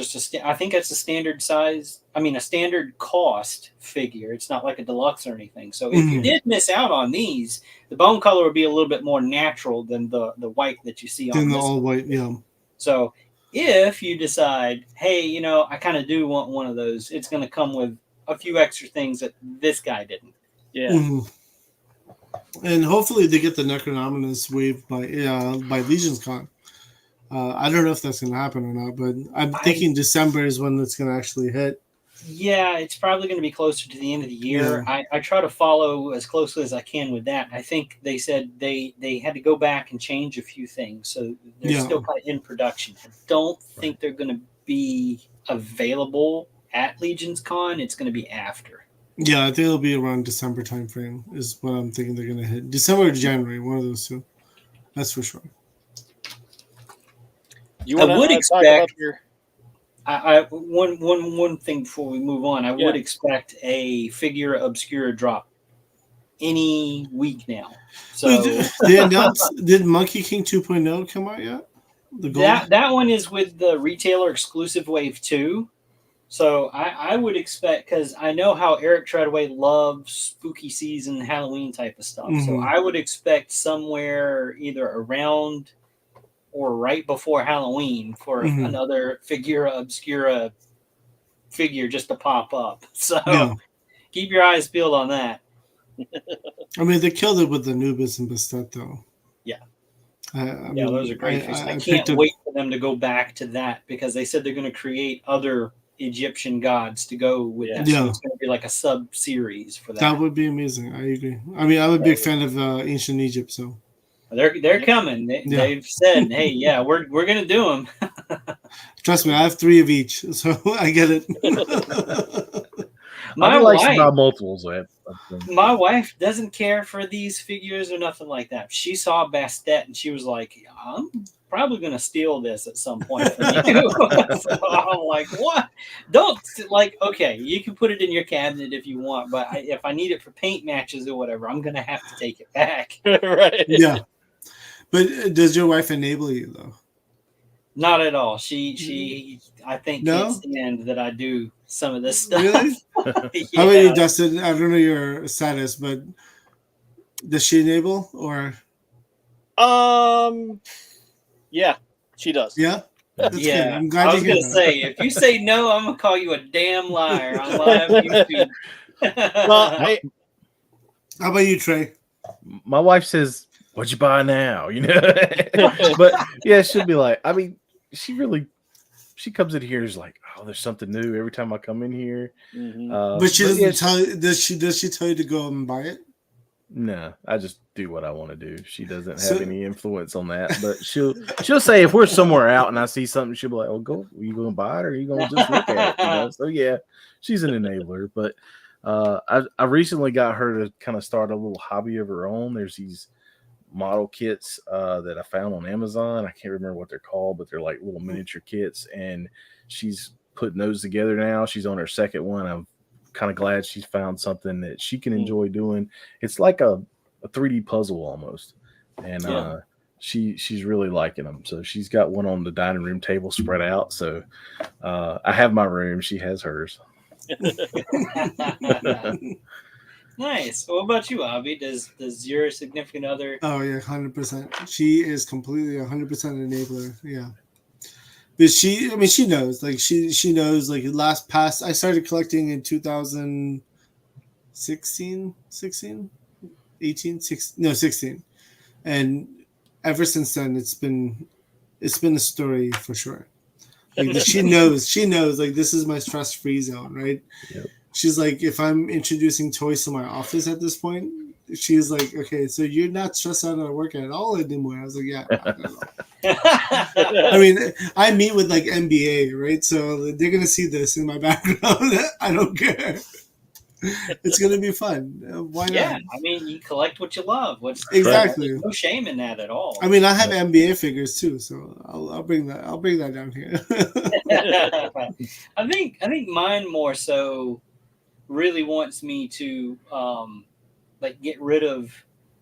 think that's a standard size. I mean, a standard cost figure. It's not like a deluxe or anything. So if you did miss out on these, the bone color would be a little bit more natural than the white that you see on than this the all white. Yeah. So if you decide, hey, I kind of do want one of those, it's going to come with a few extra things that this guy didn't. Yeah. Mm-hmm. And hopefully they get the Necronominus wave by Legion's Con. I don't know if that's going to happen or not, but I'm thinking December is when it's going to actually hit. Yeah, it's probably going to be closer to the end of the year. Yeah. I try to follow as closely as I can with that. I think they said they had to go back and change a few things, so they're still kind of in production. I don't think they're going to be available at Legion's Con. It's going to be after. Yeah, I think it'll be around December timeframe is what I'm thinking they're going to hit. December or January, one of those two. That's for sure. I would expect one thing before we move on. I would expect a Figure Obscura drop any week now. So they announced, did Monkey King 2.0 come out yet? The gold? That one is with the retailer exclusive Wave 2. So I would expect, because I know how Eric Treadway loves spooky season Halloween type of stuff. Mm-hmm. So I would expect somewhere either around or right before Halloween for another Figura Obscura figure just to pop up. So keep your eyes peeled on that. I mean, they killed it with the Anubis and Bastet, though. Yeah. I mean, those are great figures. I can't wait for them to go back to that, because they said they're going to create other Egyptian gods to go with that. So it's going to be like a sub-series for that. That would be amazing. I agree. I mean, I'm a big fan of ancient Egypt, so. They're coming. They've said, "Hey, yeah, we're gonna do them." Trust me, I have 3 of each, so I get it. My wife likes to buy multiples. My wife doesn't care for these figures or nothing like that. She saw Bastet and she was like, "I'm probably gonna steal this at some point from you." So I'm like, "What? Don't okay, you can put it in your cabinet if you want, but if I need it for paint matches or whatever, I'm gonna have to take it back." Right? Yeah. But does your wife enable you though? Not at all. She I think can't stand that I do some of this stuff. Really? How about you, Dustin? I don't know your status, but does she enable or? Yeah, she does. Yeah. That's yeah. good. I'm glad I was gonna say, if you say no, I'm gonna call you a damn liar on live YouTube. Well, how about you, Trey? My wife says, "What'd you buy now?" But yeah, she'll be like, I mean, she comes in here is like, "Oh, there's something new every time I come in here." Mm-hmm. But she doesn't tell you. Does she tell you to go and buy it? No, I just do what I want to do. She doesn't have any influence on that. But she'll say if we're somewhere out and I see something, she'll be like, "Oh, go. Are you going to buy it or are you going to just look at it?" So yeah, she's an enabler. But I recently got her to kind of start a little hobby of her own. There's these model kits that I found on Amazon. I can't remember what they're called, but they're like little miniature kits, and she's putting those together now. She's on her second one. I'm kind of glad she's found something that she can enjoy doing. It's like a 3D puzzle almost, and she's really liking them. So she's got one on the dining room table spread out. So I have my room, she has hers. Nice. What about you, Avi? Does your significant other? Oh yeah, 100%. She is completely 100% enabler. Yeah, but she knows. Like she knows. Like I started collecting in 2016, 16, and ever since then it's been a story for sure. Like she knows. Like this is my stress-free zone, right? Yep. She's like, if I'm introducing toys to my office at this point, she's like, okay, so you're not stressed out at work at all anymore. I was like, yeah. I mean, I meet with like MBA, right? So they're going to see this in my background. I don't care. It's going to be fun. Why not? Yeah, I mean, you collect what you love. Exactly. No shame in that at all. I mean, I have MBA figures too, so I'll bring that. I'll bring that down here. I think mine more so really wants me to like get rid of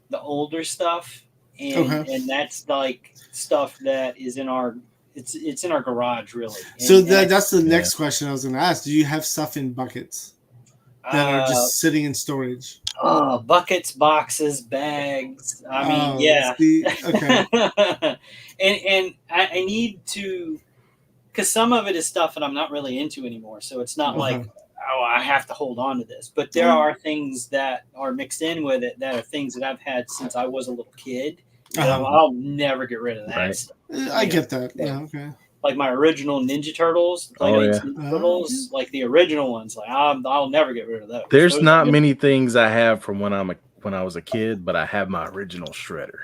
the older stuff, and that's like stuff that is in our it's in our garage really. So that's the next question I was going to ask. Do you have stuff in buckets that are just sitting in storage? Buckets, boxes, bags. I mean, yeah. Okay. and I need to, because some of it is stuff that I'm not really into anymore. So it's not like, oh, I have to hold on to this. But there are things that are mixed in with it that are things that I've had since I was a little kid. I'll never get rid of that. Right. Stuff. I get that. Yeah, okay. Like my original Ninja Turtles, Ninja Turtles, like the original ones. Like I'll never get rid of those. There's not many things I have from when I was a kid, but I have my original Shredder.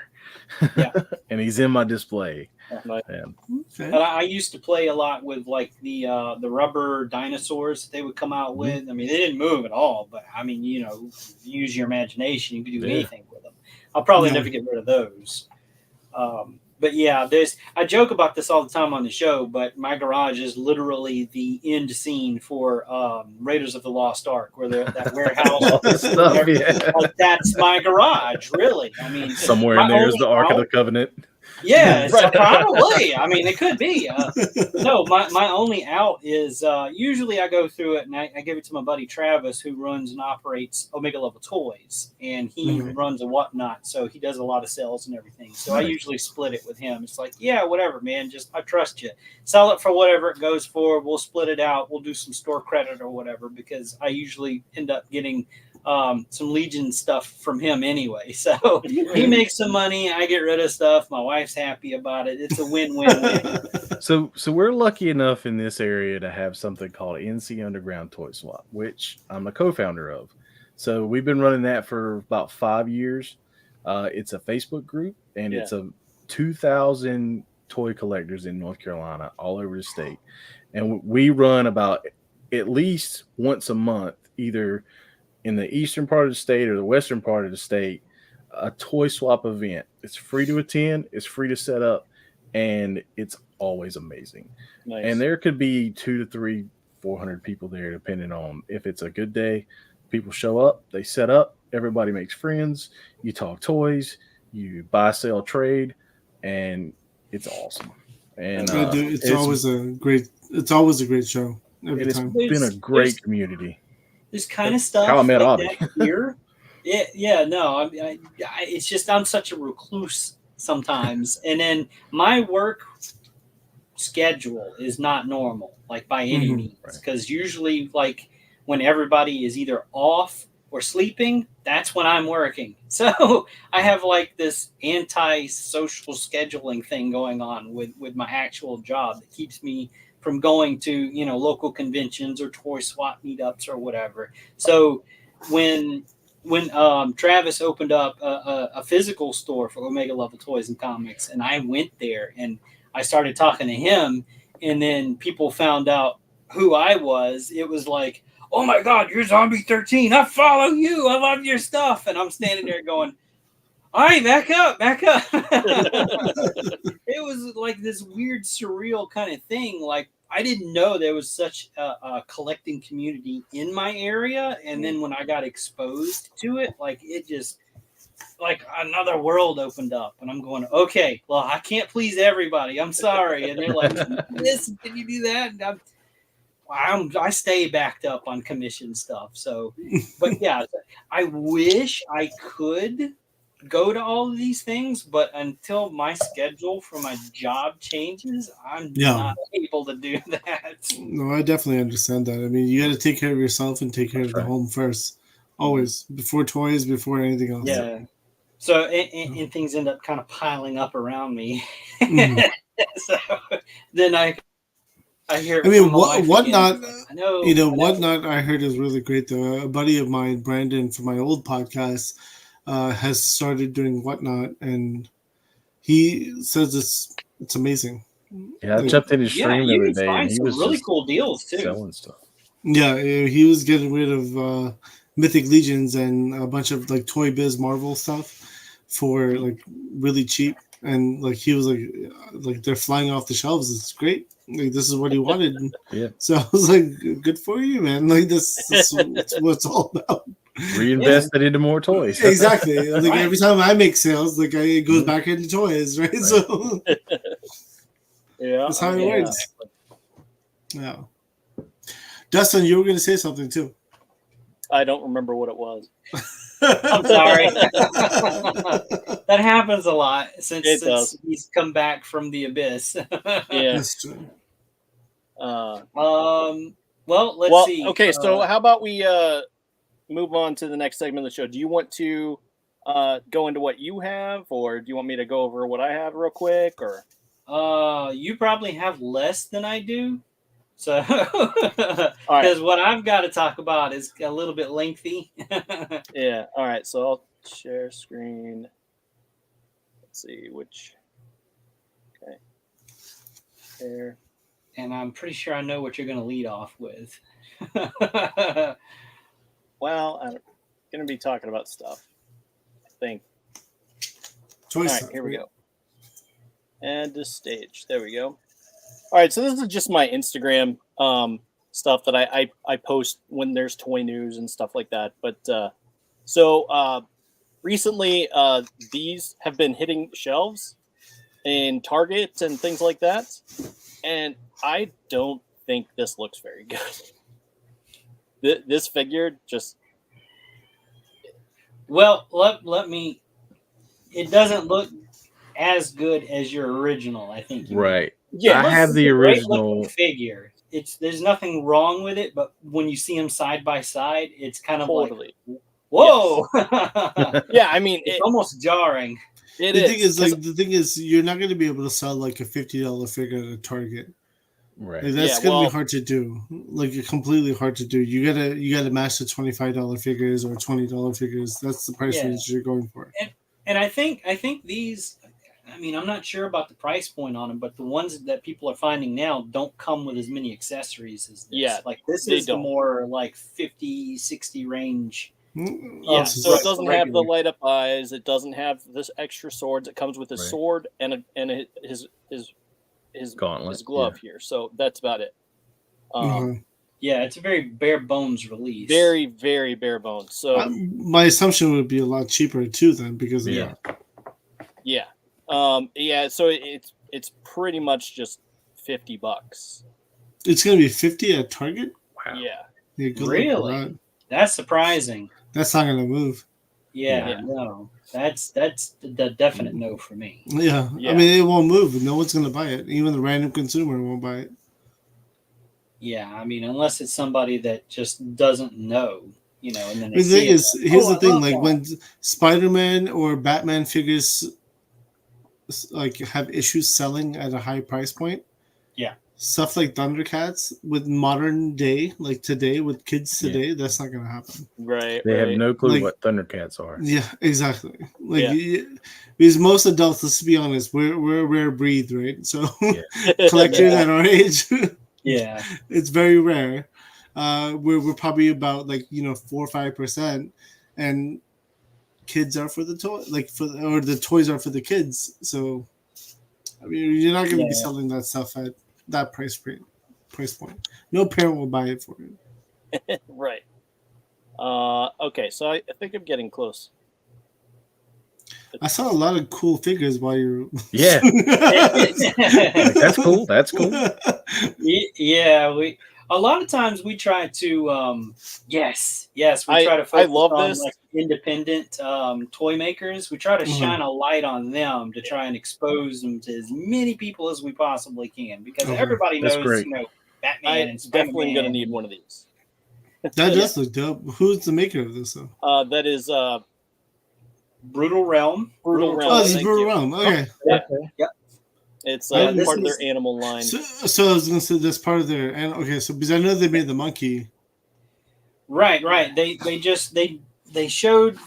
Yeah. And he's in my display. And I used to play a lot with like the rubber dinosaurs that they would come out with. I mean, they didn't move at all, but I mean, use your imagination. You could do anything with them. I'll probably never get rid of those. But yeah, I joke about this all the time on the show, but my garage is literally the end scene for Raiders of the Lost Ark, where that warehouse. Like, that's my garage, really. I mean, somewhere in there is the Ark of the Covenant. Yeah, probably. I mean, it could be. No, my only out is usually I go through it and I give it to my buddy Travis, who runs and operates Omega Level Toys, and he runs a whatnot, so he does a lot of sales and everything. So I usually split it with him. It's like, yeah, whatever, man. Just I trust you. Sell it for whatever it goes for. We'll split it out. We'll do some store credit or whatever, because I usually end up getting some Legion stuff from him anyway. So he makes some money. I get rid of stuff. My wife's happy about it. It's a win-win-win. So we're lucky enough in this area to have something called NC Underground Toy Swap, which I'm a co-founder of. So we've been running that for about 5 years. It's a Facebook group, and it's a 2,000 toy collectors in North Carolina, all over the state. And we run about at least once a month, either in the eastern part of the state or the western part of the state, a toy swap event. It's free to attend, it's free to set up, and it's always amazing. Nice. And there could be 200 to 300, 400 people there, depending on if it's a good day. People show up, they set up, everybody makes friends, you talk toys, you buy, sell, trade, and it's awesome. And it's always a great show. It's been a great community. There's kind of stuff how I met like that here. No, it's just I'm such a recluse sometimes, and then my work schedule is not normal, like by any means, because usually, like when everybody is either off or sleeping, that's when I'm working. So I have like this anti-social scheduling thing going on with my actual job that keeps me from going to, local conventions or toy swap meetups or whatever. So when Travis opened up a physical store for Omega Level Toys and Comics, and I went there and I started talking to him, and then people found out who I was, it was like, oh my God, you're Zombie 13. I follow you. I love your stuff. And I'm standing there going, All right, back up. It was like this weird, surreal kind of thing. Like, I didn't know there was such a collecting community in my area. And then when I got exposed to it, like, it just, like, another world opened up. And I'm going, okay, well, I can't please everybody. I'm sorry. And they're like, this, can you do that? And I stay backed up on commission stuff. So, but yeah, I wish I could go to all of these things, but until my schedule for my job changes, I'm not able to do that. No, I definitely understand that. I mean, you got to take care of yourself and take care of the home first, always, before toys, before anything else. Yeah. So and things end up kind of piling up around me. So then I hear. I mean, Whatnot. Like, I know, Whatnot. I heard is really great. Though a buddy of mine, Brandon, from my old podcast, has started doing Whatnot, and he says it's amazing. Yeah, I jumped in his stream the other day, and he was really cool deals too. Selling stuff. Yeah, he was getting rid of Mythic Legions and a bunch of like Toy Biz Marvel stuff for like really cheap, and like he was like they're flying off the shelves. It's great. Like, this is what he wanted. Yeah. So I was like, good for you, man. Like this is what it's all about. Reinvested into more toys. Exactly. Like every time I make sales, like it goes back into toys, right? So yeah, that's how it works. Yeah. Dustin, you were going to say something too. I don't remember what it was. I'm sorry. That happens a lot since he's come back from the abyss. Yeah. That's true. Well, let's see. Okay, so how about we move on to the next segment of the show? Do you want to go into what you have, or do you want me to go over what I have real quick? Or you probably have less than I do. So, because what I've got to talk about is a little bit lengthy. Yeah. All right. So I'll share screen. Let's see which. Okay. There. And I'm pretty sure I know what you're going to lead off with. Well, I'm going to be talking about stuff, I think. Choice. All right, here we go. And this stage. There we go. All right, so this is just my Instagram stuff that I post when there's toy news and stuff like that. But so recently, these have been hitting shelves in Target and things like that. And I don't think this looks very good. This figure just... Well, let me... It doesn't look as good as your original, I think. Right. Yeah, I have the original figure. There's nothing wrong with it, but when you see them side by side, it's kind of like, whoa. Yes. Yeah, I mean, it's almost jarring. The thing is, you're not going to be able to sell like a $50 figure at a Target. Right. Like, that's going to be hard to do. Like, completely hard to do. You gotta match the $25 figures or $20 figures. That's the price range you're going for. And I think these. I mean, I'm not sure about the price point on them, but the ones that people are finding now don't come with as many accessories as this. Yeah, like this is the more like 50, 60 range. Yeah, so it doesn't have the light up eyes. It doesn't have this extra swords. It comes with a sword and his gauntlet, his glove here. So that's about it. Yeah, it's a very bare bones release. Very, very bare bones. So my assumption would be a lot cheaper too, then, because of that. Yeah. So it's pretty much just $50. It's gonna be 50 at Target. Wow. Yeah, really? That's surprising. That's not gonna move. Yeah. No, that's the definite no for me. Yeah. I mean, it won't move. No one's gonna buy it. Even the random consumer won't buy it. Yeah, I mean, unless it's somebody that just doesn't know, And then the thing is, here's the thing: like when Spider-Man or Batman figures like have issues selling at a high price point, stuff like Thundercats with modern day, like today with kids today, that's not gonna happen. Right. They have no clue what Thundercats are. Yeah, exactly. Like because most adults, let's be honest, we're a rare breed, right? So collectors at our age, it's very rare. We're probably about 4 or 5%, and kids are for the toy, or the toys are for the kids. So, I mean, you're not going to be selling that stuff at that price point. No parent will buy it for you. Right. Okay, so I think I'm getting close. I saw a lot of cool figures while you're. Yeah. That's cool. That's cool. Yeah, a lot of times we try to we try to focus I love on this. like independent toy makers. We try to shine a light on them to try and expose them to as many people as we possibly can, because everybody That's knows, great. Batman and Spider-Man. Definitely gonna need one of these. That does look dope. Who's the maker of this, though? That is Brutal Realm. Brutal Realm. Oh, this is thank Brutal you. Realm. Okay. Yep. It's this part of is- their animal line. So I was going to say that's part of their. And okay, so because I know they made the monkey. Right. They showed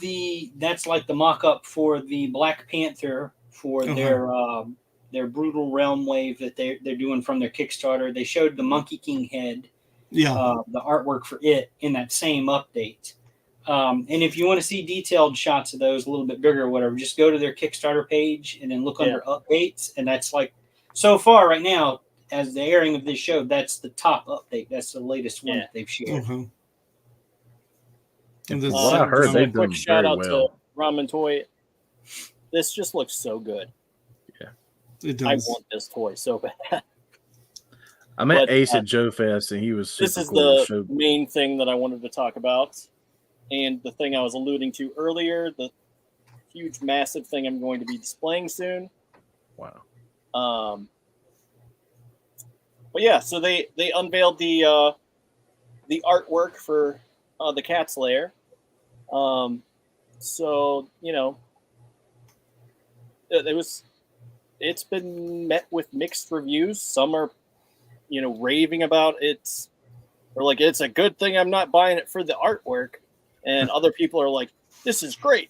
that's like the mock-up for the Black Panther for their Brutal Realm wave that they're doing from their Kickstarter. They showed the Monkey King head, Yeah. the artwork for it in that same update. And if you want to see detailed shots of those a little bit bigger or whatever, just go to their Kickstarter page and then look under updates. And that's like, so far right now, as the airing of this show, that's the top update. That's the latest one that they've shared. And What this- I heard, So they've quick done shout very out well. to Ramen Toy. This just looks so good. It I does. want this toy so bad. I met But, Ace at Joe Fest, and he was super This is cool. the Showed- main thing that I wanted to talk about. And the thing I was alluding to earlier, the huge, massive thing I'm going to be displaying soon. Wow. But yeah, so they unveiled the artwork for the Cat's Lair. So it's been met with mixed reviews. Some are raving about it, or like it's a good thing I'm not buying it for the artwork, and other people are like, this is great.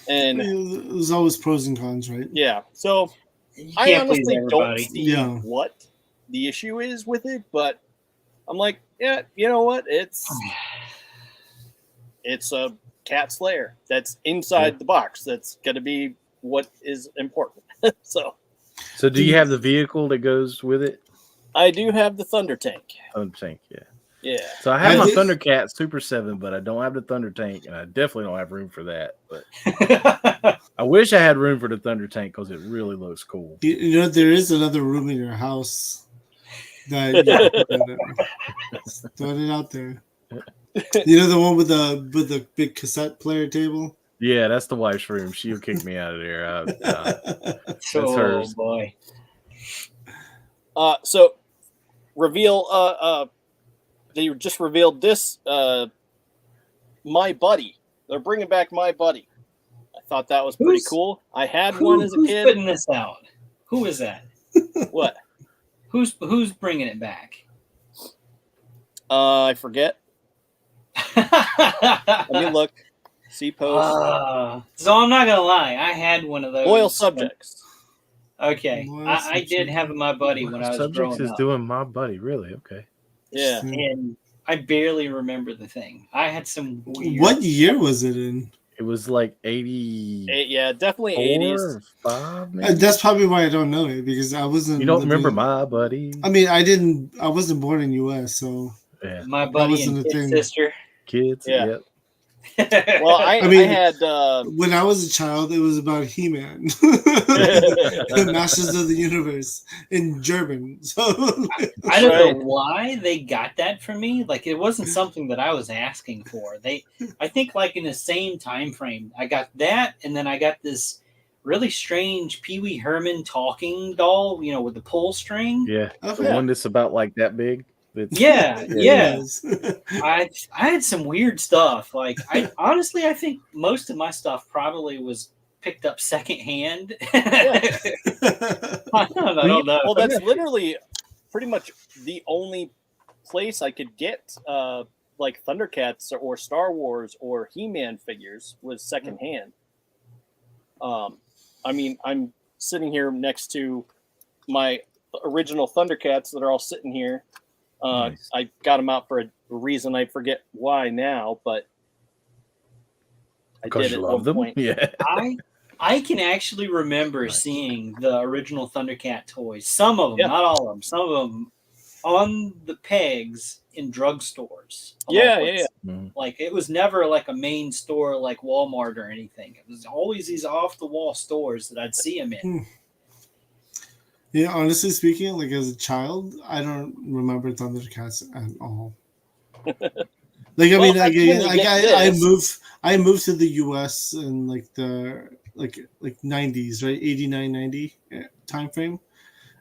And there's always pros and cons, right? yeah, so You I can't please honestly don't everybody. see what the issue is with it, but I'm like, yeah, you know what? It's a Cat's Lair that's inside the box. That's going to be what is important. So do you have the vehicle that goes with it? I do have the Thunder Tank. Thunder Tank, yeah. Yeah. So I have I my did- Thundercat Super 7, but I don't have the Thunder Tank, and I definitely don't have room for that. But I wish I had room for the Thunder Tank because it really looks cool. You know, there is another room in your house that you can put that in. Throw it out there. You know the one with the big cassette player table? Yeah, that's the wife's room. She'll kick me out of there. That's hers. Boy. So reveal. They just revealed this. My Buddy. They're bringing back My Buddy. I thought that was pretty cool. I had one as a Who's kid. putting this out? Who is that? What? Who's bringing it back? I forget. Let me look. See post. So I'm not gonna lie, I had one of those. Loyal Subjects. Okay, Loyal I did have My Buddy when I was Subjects growing is up, doing My Buddy, really? Okay. Yeah. and I barely remember the thing. I had some weird. What year was it in? It was like 80. Yeah, definitely 80s. 80s. 5, maybe? That's probably why I don't know it, because I wasn't. You don't remember living- My Buddy? I mean, I wasn't born in US, so Yeah. My Buddy wasn't and a Kid thing. Sister. Kids? Yeah. Yep. Well, I mean, had. when I was a child, it was about He-Man, the Masters of the Universe in German. So I don't Right. know why they got that from me. Like, it wasn't something that I was asking for. I think like in the same time frame, I got that, and then I got this really strange Pee Wee Herman talking doll, with the pull string. Yeah. Okay. The one that's about like that big. Yeah. Yes. I had some weird stuff. Like, I think most of my stuff probably was picked up secondhand. I don't know. Well, that's literally pretty much the only place I could get like Thundercats or Star Wars or He-Man figures was secondhand. I mean, I'm sitting here next to my original Thundercats that are all sitting here. Nice. I got them out for a reason. I forget why now, but Because did you at love one them. point. Yeah. I can actually remember seeing the original Thundercat toys. Some of them, Yeah. not all of them. Some of them on the pegs in drugstores. of all Yeah. places. Mhm. Like it was never like a main store like Walmart or anything. It was always these off the wall stores that I'd see them in. Yeah, honestly speaking, like as a child, I don't remember Thundercats at all. Like I Well, mean, that's when you get I this. moved to the US in like the like 90s, right? 89, 90 time frame.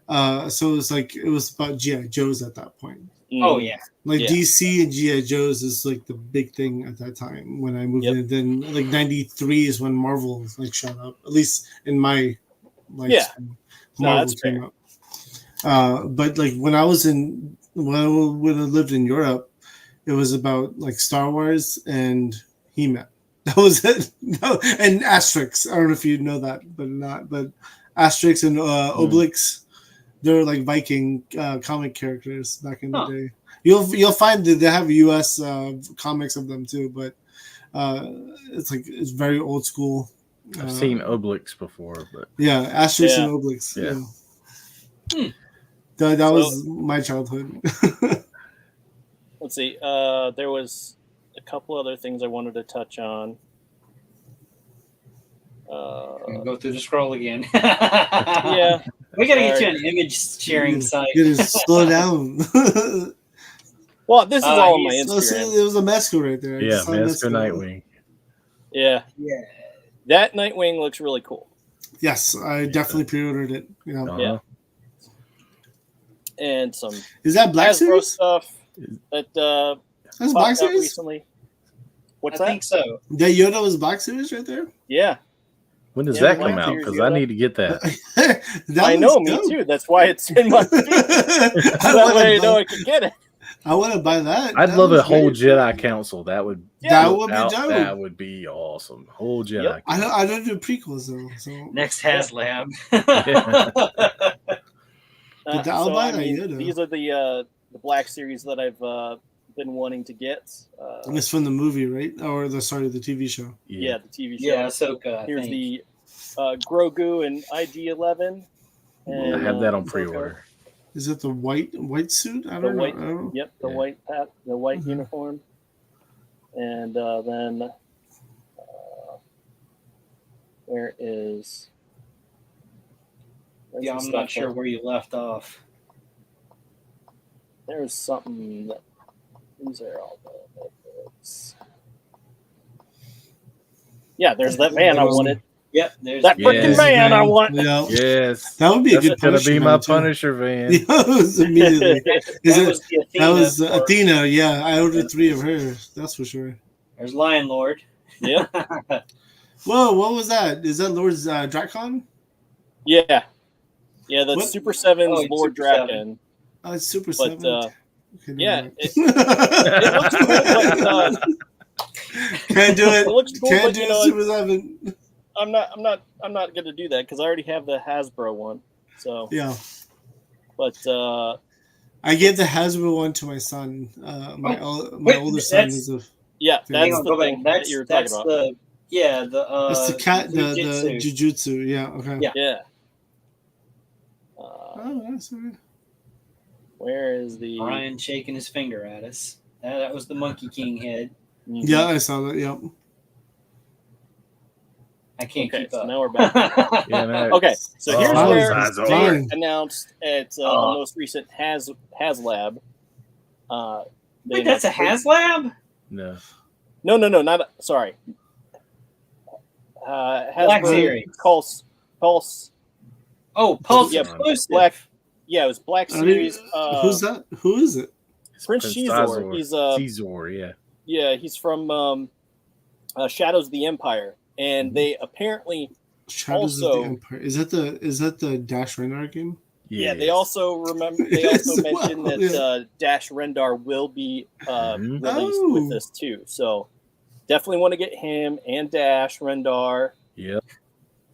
So it was about GI Joes at that point. Oh yeah. Like Yeah. DC and GI Joes is like the big thing at that time when I moved Yep. in. Then like 93 is when Marvel like shot up, at least in my life. Yeah. No, Marvel that's came up. But like when I lived in Europe, it was about like Star Wars and He-Man. That was it. No, and Asterix. I don't know if you know that, but not. But Asterix and Obelix, they're like Viking comic characters back in the day. You'll find that they have U.S. Comics of them too, but it's very old school. I've seen Obelix before, but yeah, Asterix Yeah. and Obelix. Yeah. Yeah. That was my childhood. Let's see. There was a couple other things I wanted to touch on. Go through the scroll again. Yeah. We gotta get Sorry. you an image sharing site. You gotta slow down. Well, this is all on my Oh, see, Instagram. there was a Mesco right there. I yeah, just saw Mesco Nightwing. Yeah. Yeah. That Nightwing looks really cool. Yes, I definitely pre-ordered it. Yeah. Uh-huh. Yeah. And some Is that Black Hasbro Series? stuff that That's popped Black out Series? recently. What's I that? think so. That Yoda was Black Series right there? Yeah. When does Yeah, that Black come out? Series Because I Yoda. need to get that. That I looks know, me dope. too. That's why it's in my feed. That way you know I can get it. I want to buy that. I'd That love a looks whole great. Jedi Council. That would Yeah. That would be dope. That would be awesome. Whole Jedi. Yep. I don't do prequels though. So Next HasLab. But I'll buy that Yoda. these are the Black Series that I've been wanting to get. it's from the movie, right? Or the TV show. Yeah, the TV show. Yeah, Ahsoka. I Here's think. the Grogu and IG-11. And, I have that on Ahsoka. pre-order. Is it the white suit? I The don't white, know. yep, the Yeah. white hat, the white uniform, and then where is? where's Yeah, the I'm stuff not sure that- where you left off. There's something that these are all the it's- Yeah, there's that van I wanted. Yep, there's That Yeah. freaking van I want. Yeah. Yes. That would be a That's good gonna Punisher be my van, too. Punisher van. Yeah, it was immediately. that was the Athena. That was for- Athena. Yeah, I ordered 3 of her. That's for sure. There's Lion Lord. Yep. Whoa, what was that? Is that Lord Drakon? Yeah. Yeah, that's What? Super 7's Oh, it's Lord Super 7. Draken. Oh, it's Super But 7. Okay, never yeah, mind. it looks cool, but Can't do it. it looks cool, Can't but do you know, Super 7. I'm not gonna do that because I already have the Hasbro one. So, Yeah. but I gave the Hasbro one to my son. My older son that's- is a. yeah, Hang Hang that's on, the go back. thing that That's you were talking that's about. the It's the cat, the Jujitsu. jujutsu. Yeah. Okay. Yeah. Yeah. Oh, that's okay. Where is the? Brian shaking his finger at us. That was the Monkey King head. Mhm. Yeah, I saw that. Yep. I can't Okay, keep so up. now we're back. Yeah, no, Okay, so here's Oh, where eyes are they fine. announced at the most recent HasLab. Wait, that's a HasLab? no. No, not sorry. Black Hasbro Series. Pulse. Oh, Pulse Yeah, exclusive. Black. Yeah, it was Black I didn't- Series. who's that? Who is it? It's Prince Caesar. He's Caesar, yeah. yeah, he's from Shadows of the Empire, and they apparently Shadows Also- of the Empire. Is that the Dash Renard game? yeah they Yes. also remember they also Yes, mentioned well, that yeah. Dash Rendar will be Mhm. released Oh. with this too. So definitely want to get him and Dash Rendar. Yep.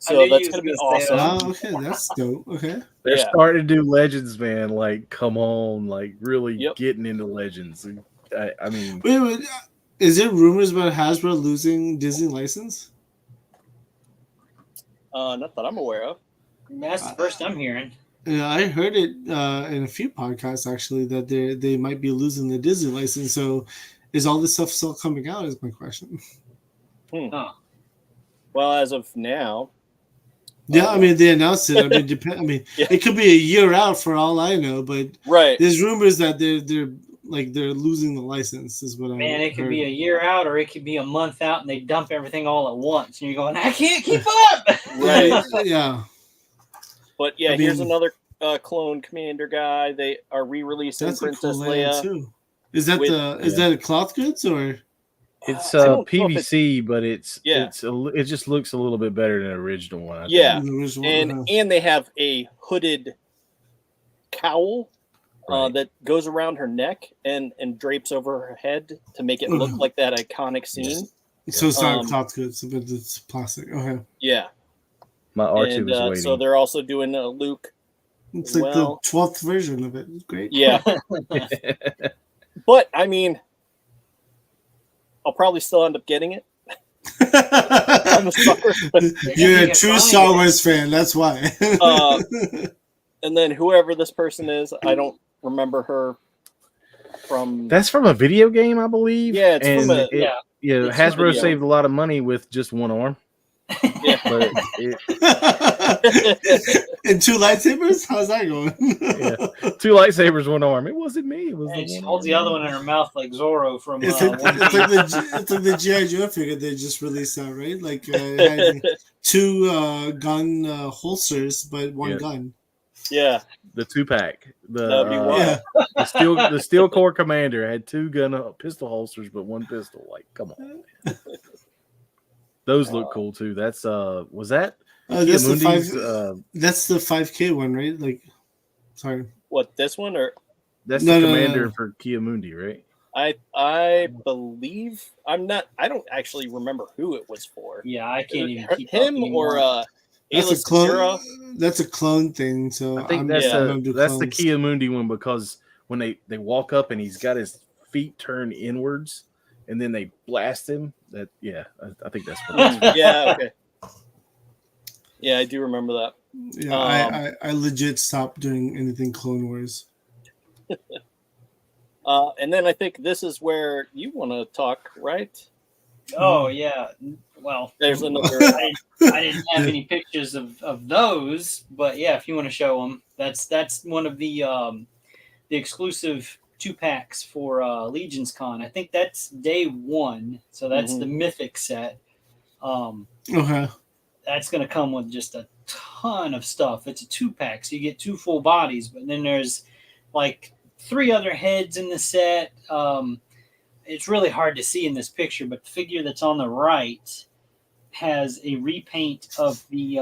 So knew that's you going to was be gonna say awesome. Oh, okay, that's dope. Okay. They're Yeah. starting to do Legends, man. Like, come on, like really Yep. getting into Legends. I mean, Wait. Is there rumors about Hasbro losing Disney license? Not that I'm aware of. That's the first I'm hearing. Yeah, I heard it in a few podcasts actually that they might be losing the Disney license. So, is all this stuff still coming out? Is my question. Oh. Well, as of now. Yeah, I mean they announced it. I mean, Yeah. it could be a year out for all I know, but Right. there's rumors that they're losing the license. Is what I Man, it could heard. be a year out or it could be a month out and they dump everything all at once. And you're going, I can't keep up. Right. Yeah. But yeah, I here's mean- another clone commander guy. They are re-releasing That's a Princess cool layout Leia. too. Is that with- is that cloth goods or? It's I don't know if PVC, but it just looks a little bit better than the original one. I Yeah. The original and one? and they have a hooded cowl Right. that goes around her neck and drapes over her head to make it look like that iconic scene. So it's not Um, cloth goods, but it's plastic. Okay. Yeah, My Archie and was waiting. so they're also doing Luke. It's like Well- the 12th version of it. It's great. Yeah, but I mean, I'll probably still end up getting it. I'm a sucker. You're a Yeah, true fine. Star Wars fan. That's why. And then whoever this person is, I don't remember her from. That's from a video game, I believe. Yeah, it's from And a- yeah. Yeah, it's from a Hasbro video. saved a lot of money with just one arm. Yeah. But it, And two lightsabers? How's that going? yeah, two lightsabers, one arm. It wasn't me. It was And the she one holds the arm. other one in her mouth like Zorro from It's like, One it's, like Piece. it's like the G.I. Joe figure they just released out, right? Like it had two gun holsters, but one Yeah. gun. Yeah, The 2-pack. That'd be wild. Yeah. The Steel Core Commander had two pistol holsters, but one pistol. Like, come on. Man. Those look cool too. That's was that That's the Kiamundi's, That's the 5K one, right? Like, sorry. what, this one or that's No, the no, commander no. for Kiamundi, right? I believe I'm not. I don't actually remember who it was for. Yeah, I can't even keep up Him anymore. or That's Ayla a clone. Secura. That's a clone thing. So I think I'm that's just gonna do the clones. Kiamundi one because when they walk up and he's got his feet turned inwards and then they blast him. That I think that's what it is. Yeah, okay. Yeah, I do remember that. Yeah, I legit stopped doing anything Clone Wars. And then I think this is where you want to talk, right? Oh yeah. Well, There's another. I didn't have any pictures of those, but yeah, if you want to show them, that's one of the exclusive 2-packs for Legion's Con. I think that's day 1, so that's the Mythic set. Okay. That's going to come with just a ton of stuff. It's a 2-pack, so you get 2 full bodies, but then there's like 3 other heads in the set. It's really hard to see in this picture, but the figure that's on the right has a repaint of the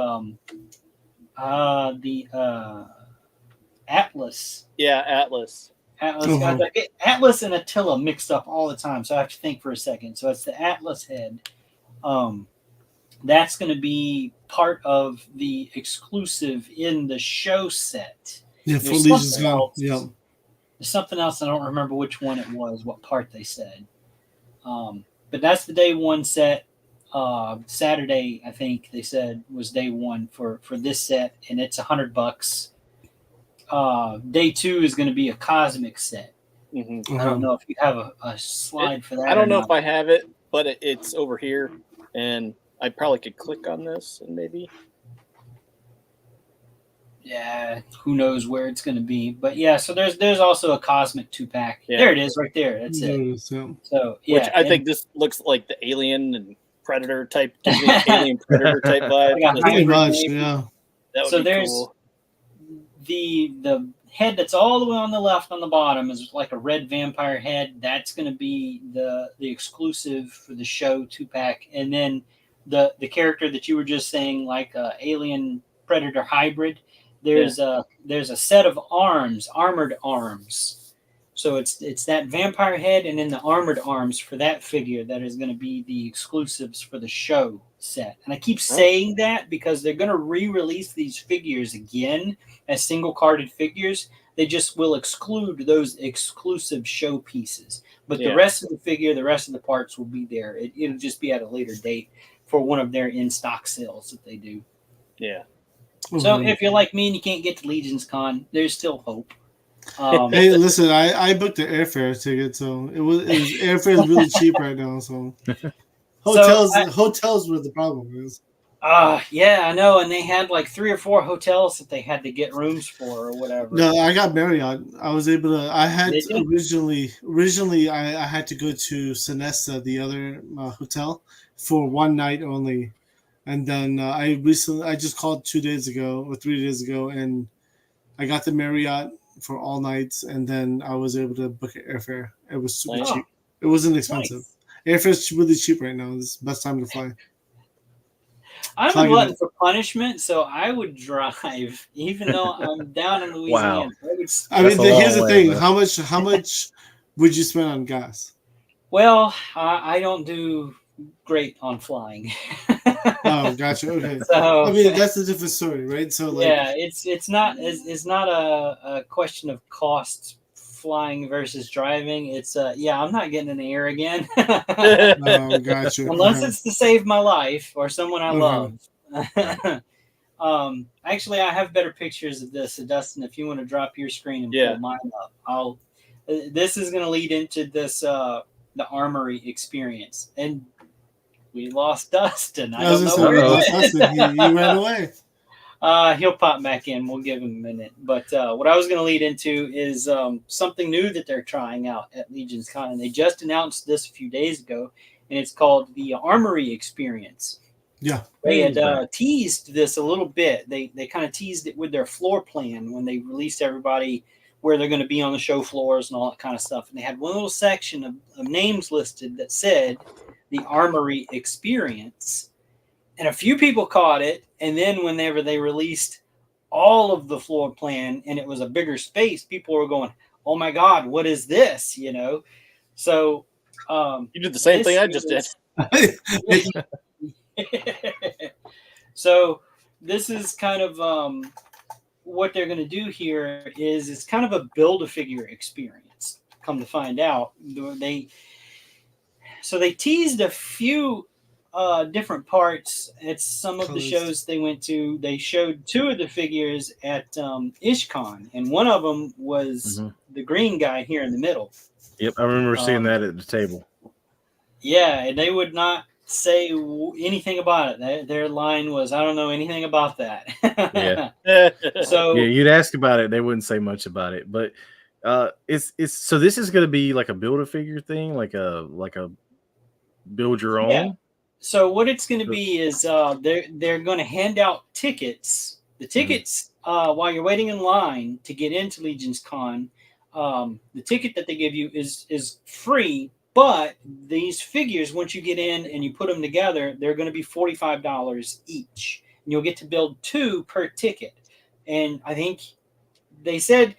Atlas. Yeah, Atlas. I get Atlas and Attila mixed up all the time, so I have to think for a second. So it's the Atlas head. That's going to be part of the exclusive in the show set. Yeah, for There's Legion's something Con. else. Yeah. There's something else, I don't remember which one it was, what part they said. But that's the day 1 set. Saturday, I think they said, was day 1 for this set, and it's $100. Day 2 is going to be a cosmic set. Mm-hmm. I don't know if you have a slide for that. I don't or know not. if I have it, but it's over here, and I probably could click on this and maybe. Yeah, who knows where it's going to be, but yeah. So there's also a cosmic 2-pack. Yeah. There it is, right there. That's There it. it is, yeah. So yeah, Which I think this looks like the Alien and Predator type, gives me an Alien Predator type vibe. Like a Pretty hybrid much, maybe. yeah. That would So be there's cool. the head that's all the way on the left on the bottom is like a red vampire head. That's going to be the exclusive for the show 2-pack, and then the character that you were just saying, like Alien Predator hybrid. There's a set of armored arms. So it's that vampire head and then the armored arms for that figure that is going to be the exclusives for the show set. And I keep saying that because they're going to re-release these figures again as single-carded figures. They just will exclude those exclusive show pieces. But the rest of the figure, the rest of the parts will be there. It'll just be at a later date for one of their in-stock sales that they do. Yeah. So if you're like me and you can't get to Legion's Con, there's still hope. Hey, listen, I booked the airfare ticket, so airfare is really cheap right now. So hotels were the problem is. Yeah, I know, and they had like 3 or 4 hotels that they had to get rooms for or whatever. No, I got Marriott. I was able to. I had originally I had to go to Sonesta, the other hotel, for one night only, and then I just called 2 days ago or 3 days ago, and I got the Marriott for all nights, and then I was able to book an airfare. It was super cheap. It wasn't expensive. Nice. Airfare is really cheap right now. It's the best time to fly. I'm a glutton for punishment, so I would drive, even though I'm down in Louisiana. Wow. Here's the thing: how much would you spend on gas? Well, I don't do great on flying. Oh, gotcha. Okay. So, I mean, that's a different story, right? So, like, yeah, it's not a question of cost flying versus driving. It's I'm not getting in the air again. Oh, gotcha. Unless it's to save my life or someone I love. Actually, I have better pictures of this. So Dustin, if you want to drop your screen and pull mine up, this is going to lead into this the armory experience. And we lost Dustin. I don't know where he went. He ran away. He'll pop back in. We'll give him a minute. But what I was going to lead into is something new that they're trying out at Legion's Con. And they just announced this a few days ago. And it's called the Armory Experience. Yeah. They had teased this a little bit. They kind of teased it with their floor plan when they released everybody where they're going to be on the show floors and all that kind of stuff. And they had one little section of names listed that said the Armory Experience. And a few people caught it. And then whenever they released all of the floor plan and it was a bigger space, people were going, oh my God, what is this? You know? So you did the same thing I just did. So this is kind of what they're going to do here is it's kind of a Build-A-Figure experience. Come to find out, they teased a few different parts at some of the shows they went to. They showed 2 of the figures at IshCon, and one of them was the green guy here in the middle. Yep, I remember seeing that at the table. Yeah, and they would not say anything about it. Their line was, "I don't know anything about that." Yeah. So yeah, you'd ask about it, they wouldn't say much about it. But it's so this is going to be like a Build-A-Figure thing, like a build your own. Yeah. So what it's going to be is they're going to hand out tickets. The tickets while you're waiting in line to get into Legion's Con, the ticket that they give you is free. But these figures, once you get in and you put them together, they're going to be $45 each. And you'll get to build 2 per ticket. And I think they said,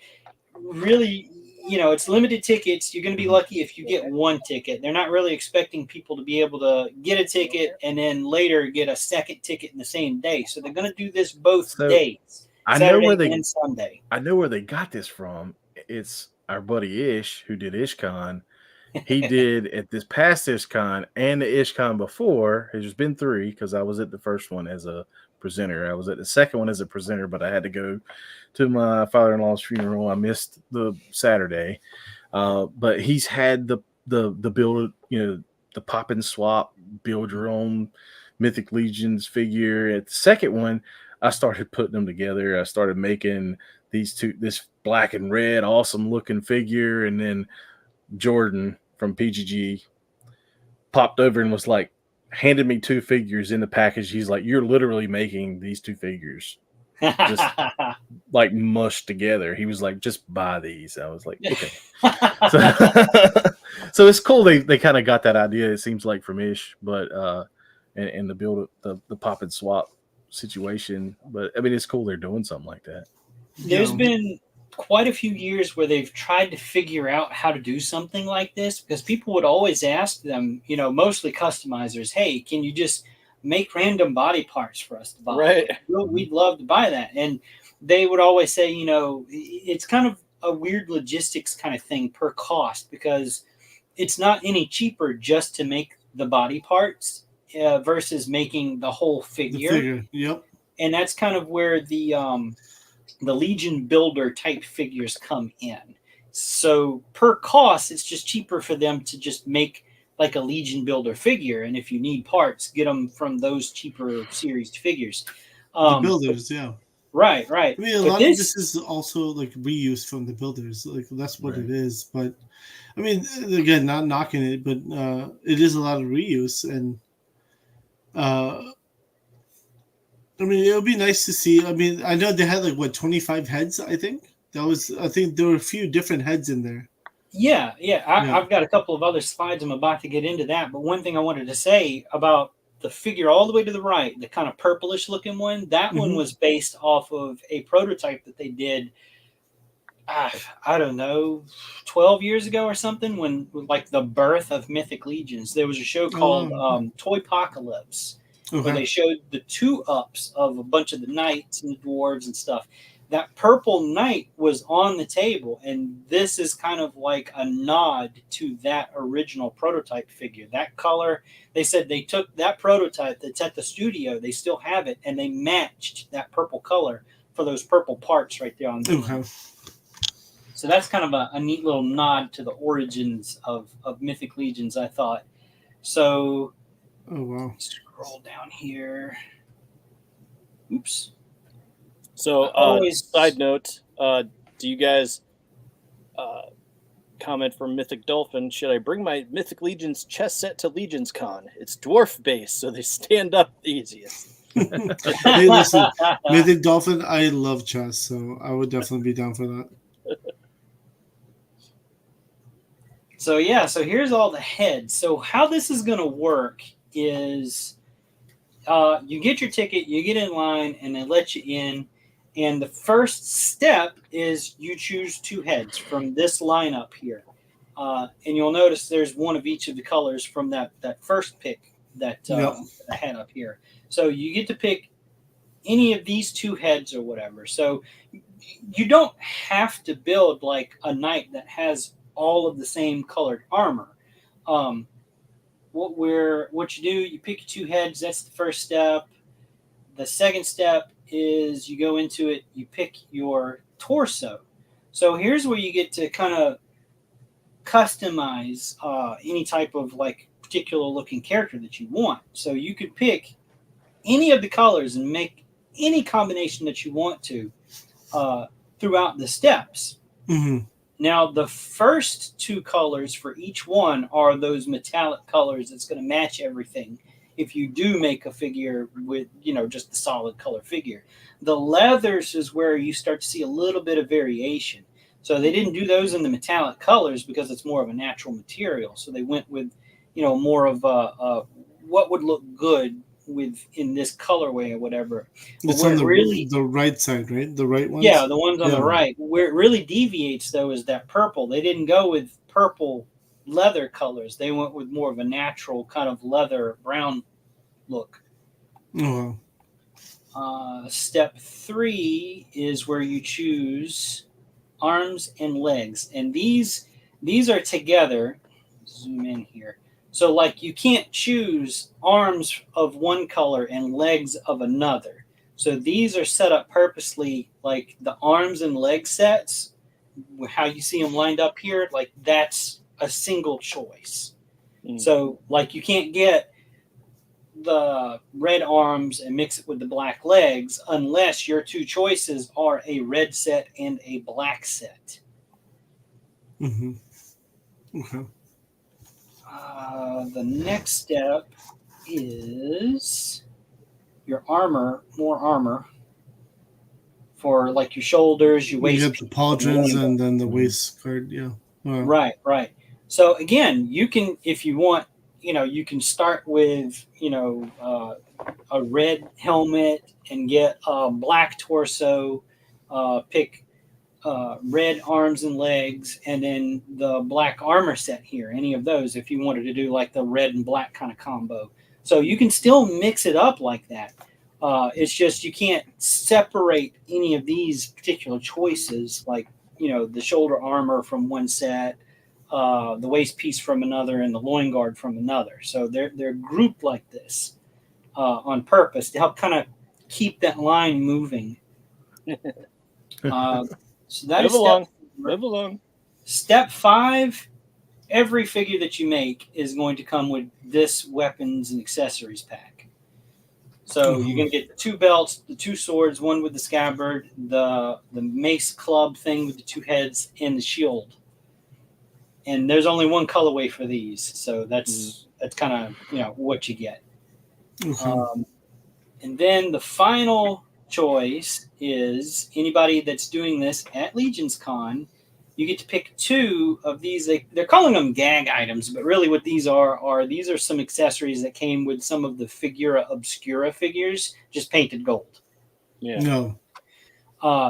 really, it's limited tickets. You're going to be lucky if you get 1 ticket. They're not really expecting people to be able to get a ticket and then later get a second ticket in the same day. So they're going to do this both days. Saturday and Sunday. I know where they got this from. It's our buddy Ish, who did IshCon. He did at this past IshCon and the IshCon before. There's been 3 because I was at the first one as a presenter. I was at the second one as a presenter, but I had to go to my father-in-law's funeral. I missed the Saturday. But he's had the build, the pop and swap, build your own Mythic Legions figure. At the second one, I started putting them together. I started making this black and red, awesome looking figure, and then Jordan from PGG popped over and was like, handed me 2 figures in the package. He's like, you're literally making these 2 figures just like mushed together. He was like, just buy these. I was like, okay. So it's cool. They kind of got that idea, it seems like, from Ish, but and the build the pop and swap situation. But I mean, it's cool they're doing something like that. There's been quite a few years where they've tried to figure out how to do something like this because people would always ask them, mostly customizers, hey, can you just make random body parts for us to buy. Right. We'd love to buy that. And they would always say, you know, it's kind of a weird logistics kind of thing per cost, because it's not any cheaper just to make the body parts versus making the whole figure. Yep. And that's kind of where the Legion builder type figures come in. So per cost, it's just cheaper for them to just make like a Legion builder figure. And if you need parts, get them from those cheaper series figures. The builders, yeah. Right. I mean, a lot of this is also like reuse from the builders. Like that's what it is. But I mean, again, not knocking it, but it is a lot of reuse. And I mean, it would be nice to see. I mean, I know they had like 25 heads. I think there were a few different heads in there. Yeah. I've got a couple of other slides. I'm about to get into that. But one thing I wanted to say about the figure all the way to the right, the kind of purplish looking one, that one was based off of a prototype that they did, I don't know, 12 years ago or something, when like the birth of Mythic Legions. There was a show called Toypocalypse, where they showed the 2-ups of a bunch of the knights and the dwarves and stuff. That purple knight was on the table, and this is kind of like a nod to that original prototype figure. That color, they said they took that prototype that's at the studio, they still have it, and they matched that purple color for those purple parts right there on the So that's kind of a neat little nod to the origins of Mythic Legions, I thought. So, scroll down here. Oops. So, side note, do you guys comment from Mythic Dolphin? Should I bring my Mythic Legions chess set to Legions Con? It's dwarf based, so they stand up the easiest. Hey, listen, Mythic Dolphin, I love chess, so I would definitely be down for that. So here's all the heads. So how this is going to work is you get your ticket, you get in line, and they let you in. And the first step is you choose 2 heads from this lineup here. And you'll notice there's one of each of the colors from that first pick that I had up here. So you get to pick any of these 2 heads or whatever. So you don't have to build like a knight that has all of the same colored armor. What you do, you pick your 2 heads. That's the first step. The second step is you go into it, you pick your torso. So here's where you get to kind of customize any type of like particular looking character that you want. So you could pick any of the colors and make any combination that you want to throughout the steps. Now, the first 2 colors for each one are those metallic colors that's going to match everything. If you do make a figure with, just the solid color figure. The leathers is where you start to see a little bit of variation. So they didn't do those in the metallic colors because it's more of a natural material. So they went with, more of what would look good in this colorway or whatever. It's on the right side, right? The right ones? Yeah, the ones on the right. Where it really deviates, though, is that purple. They didn't go with purple leather colors. They went with more of a natural kind of leather brown look. Step 3 is where you choose arms and legs, and these are together. Zoom in here. So like you can't choose arms of one color and legs of another. So these are set up purposely, like the arms and leg sets, how you see them lined up here, like that's a single choice. So like you can't get the red arms and mix it with the black legs unless your 2 choices are a red set and a black set. Okay. The next step is your armor, more armor for like your shoulders, your waist. You get the pauldrons and then the waist guard, yeah. Wow. Right. So again, you can, if you want, you can start with, a red helmet and get a black torso, pick red arms and legs, and then the black armor set here, any of those, if you wanted to do like the red and black kind of combo. So you can still mix it up like that. It's just you can't separate any of these particular choices, like, the shoulder armor from one set, the waist piece from another, and the loin guard from another. So they're grouped like this on purpose to help kind of keep that line moving. So that is Move along. Step 5. Every figure that you make is going to come with this weapons and accessories pack. So you're going to get the 2 belts, the 2 swords, one with the scabbard, the mace club thing with the 2 heads, and the shield. And there's only one colorway for these, so that's kind of what you get. And then the final choice is anybody that's doing this at Legion's Con. You get to pick 2 of these. They're calling them gag items, but really what these are these are some accessories that came with some of the Figura Obscura figures, just painted gold. Yeah. No.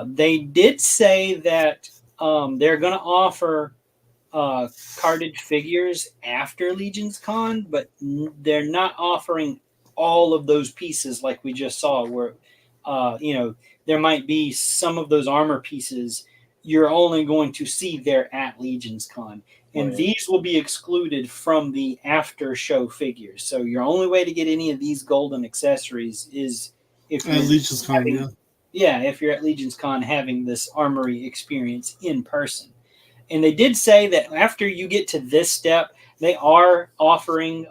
They did say that they're going to offer carded figures after Legion's Con, but they're not offering all of those pieces like we just saw, where there might be some of those armor pieces you're only going to see there at Legion's Con. And these will be excluded from the after show figures. So your only way to get any of these golden accessories is if you're at Legion's Con, if you're at Legion's Con having this armory experience in person. And they did say that after you get to this step, they are offering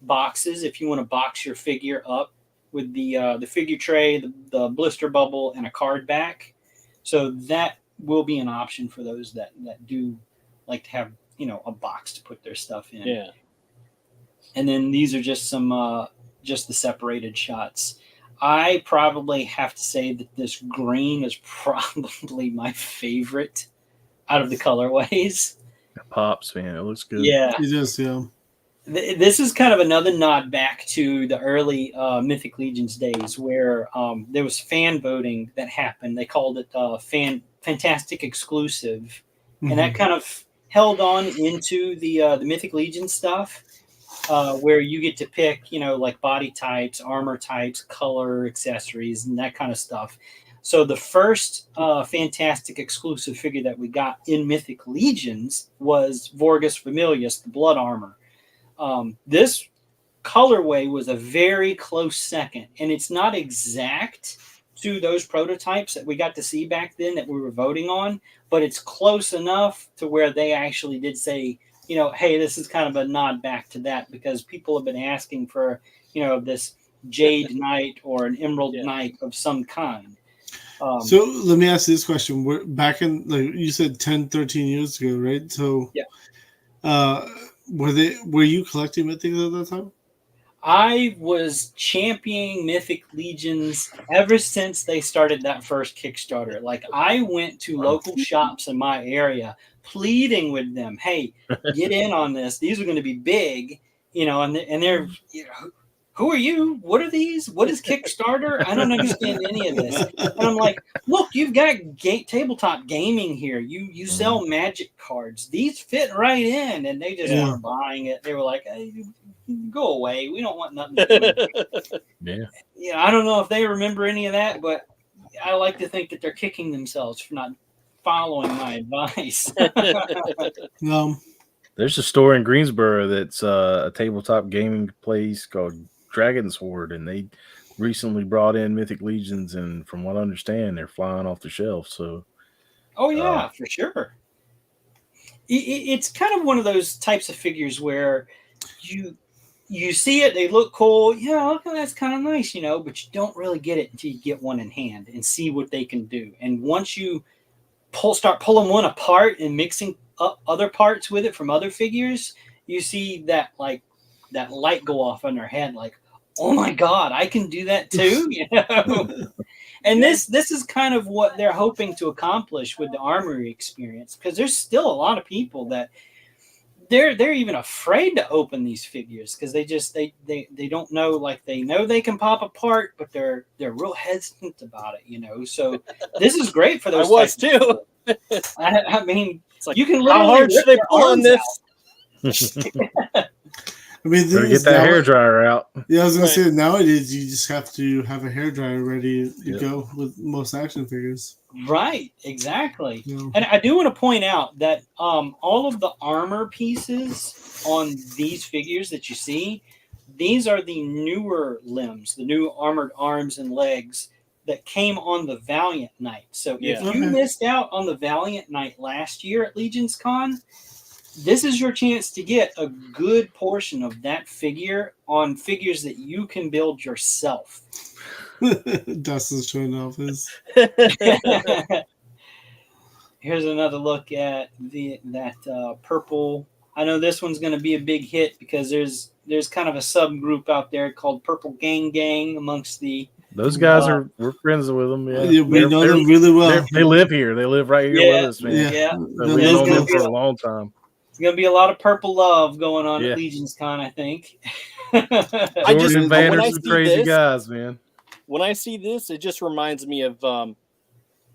boxes if you want to box your figure up with the figure tray, the blister bubble, and a card back. So that will be an option for those that do like to have a box to put their stuff in. Yeah. And then these are just some just the separated shots. I probably have to say that this green is probably my favorite out of the colorways. It pops, man. It looks good. Yeah. It does, yeah. This is kind of another nod back to the early Mythic Legions days where there was fan voting that happened. They called it Fantastic Exclusive. And that kind of held on into the Mythic Legion stuff where you get to pick, like body types, armor types, color, accessories, and that kind of stuff. So the first Fantastic Exclusive figure that we got in Mythic Legions was Vorgus Familius, the blood armor. This colorway was a very close second, and it's not exact to those prototypes that we got to see back then that we were voting on, but it's close enough to where they actually did say, hey, this is kind of a nod back to that because people have been asking for, this Jade Knight or an Emerald Knight of some kind. So let me ask you this question. We're back in, like you said, 10, 13 years ago, right? So were you collecting Mythics at that time? I was championing Mythic Legions ever since they started that first Kickstarter. Like I went to local shops in my area pleading with them, hey, get in on this. These are going to be big, and they're, who are you? What are these? What is Kickstarter? I don't understand any of this. And I'm like, look, you've got tabletop gaming here. You sell Magic cards. These fit right in. And they just weren't buying it. They were like, hey, go away. We don't want nothing to do with it. Yeah. I don't know if they remember any of that, but I like to think that they're kicking themselves for not following my advice. There's a store in Greensboro that's a tabletop gaming place called Dragon Sword, and they recently brought in Mythic Legions, and from what I understand, they're flying off the shelf. So, for sure. It's kind of one of those types of figures where you see it, they look cool. Yeah, look, that's kind of nice, but you don't really get it until you get one in hand and see what they can do. And once you start pulling one apart and mixing up other parts with it from other figures, you see that light go off on their head, like, oh my God, I can do that too, And this is kind of what they're hoping to accomplish with the armory experience, because there's still a lot of people that they're even afraid to open these figures because they don't know, like they know they can pop apart, but they're real hesitant about it, So this is great for those. I was too. I mean, it's like, you can how hard should they pull on this? I mean, Better get that hair dryer out. Yeah, I was gonna Right. say nowadays you just have to have a hair dryer ready to Yep. go with most action figures. Right, exactly. Yeah. And I do want to point out that all of the armor pieces on these figures that you see, these are the newer limbs, the new armored arms and legs that came on the Valiant Night. So Yeah. if you Okay. missed out on the Valiant Night last year at Legion's Con, this is your chance to get a good portion of that figure on figures that you can build yourself. Dustin's showing off his. Here's another look at that purple. I know this one's going to be a big hit because there's kind of a subgroup out there called Purple Gang amongst the. Those guys we're friends with them. Yeah, Yeah, we know them really well. They live here. They live right here with us, man. Yeah. So No, we've those known them guys- for a long time. It's going to be a lot of purple love going on Yeah. at Legion's Con, I think. I just- Jordan when I Vander's some see crazy this- guys, man. When I see this, it just reminds me of the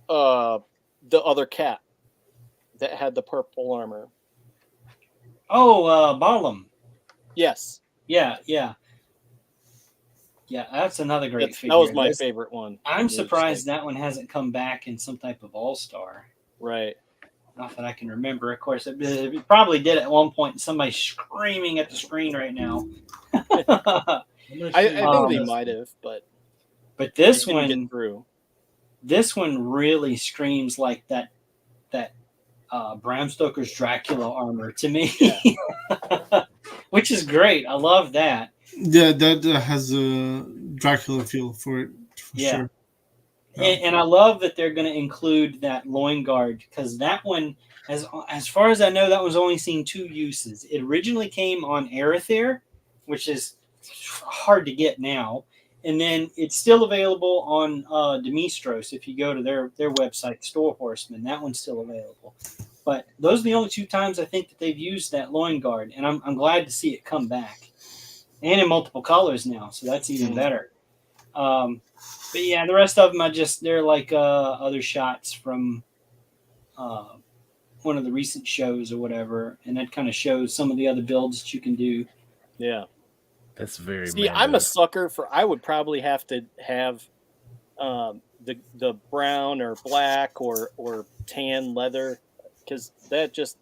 other cat that had the purple armor. Barlam. Yes, Yeah. That's another great figure. that was my That's- favorite one. I'm It was surprised like- that one hasn't come back in some type of all-star. Right. Not that I can remember. Of course, it probably did at one point. And somebody's screaming at the screen right now. I think they Um, might have, but But this they didn't one, get through. this one really screams like that Bram Stoker's Dracula armor to me, which is great. I love that. Yeah, that has a Dracula feel for it. For Yeah. sure. And I love that they're going to include that loin guard because that one, as far as I know, that was only seen 2 uses. It originally came on Arethyr, which is hard to get now, and then it's still available on Demistros. If you go to their website, Store Horsemen, that one's still available. But those are the only 2 times I think that they've used that loin guard, and I'm glad to see it come back, and in multiple colors now, so that's even better. But yeah, the rest of them, they're like other shots from one of the recent shows or whatever, and that kind of shows some of the other builds that you can do. Yeah. That's very. See, I'm a sucker for. I would probably have to have the brown or black or tan leather because that just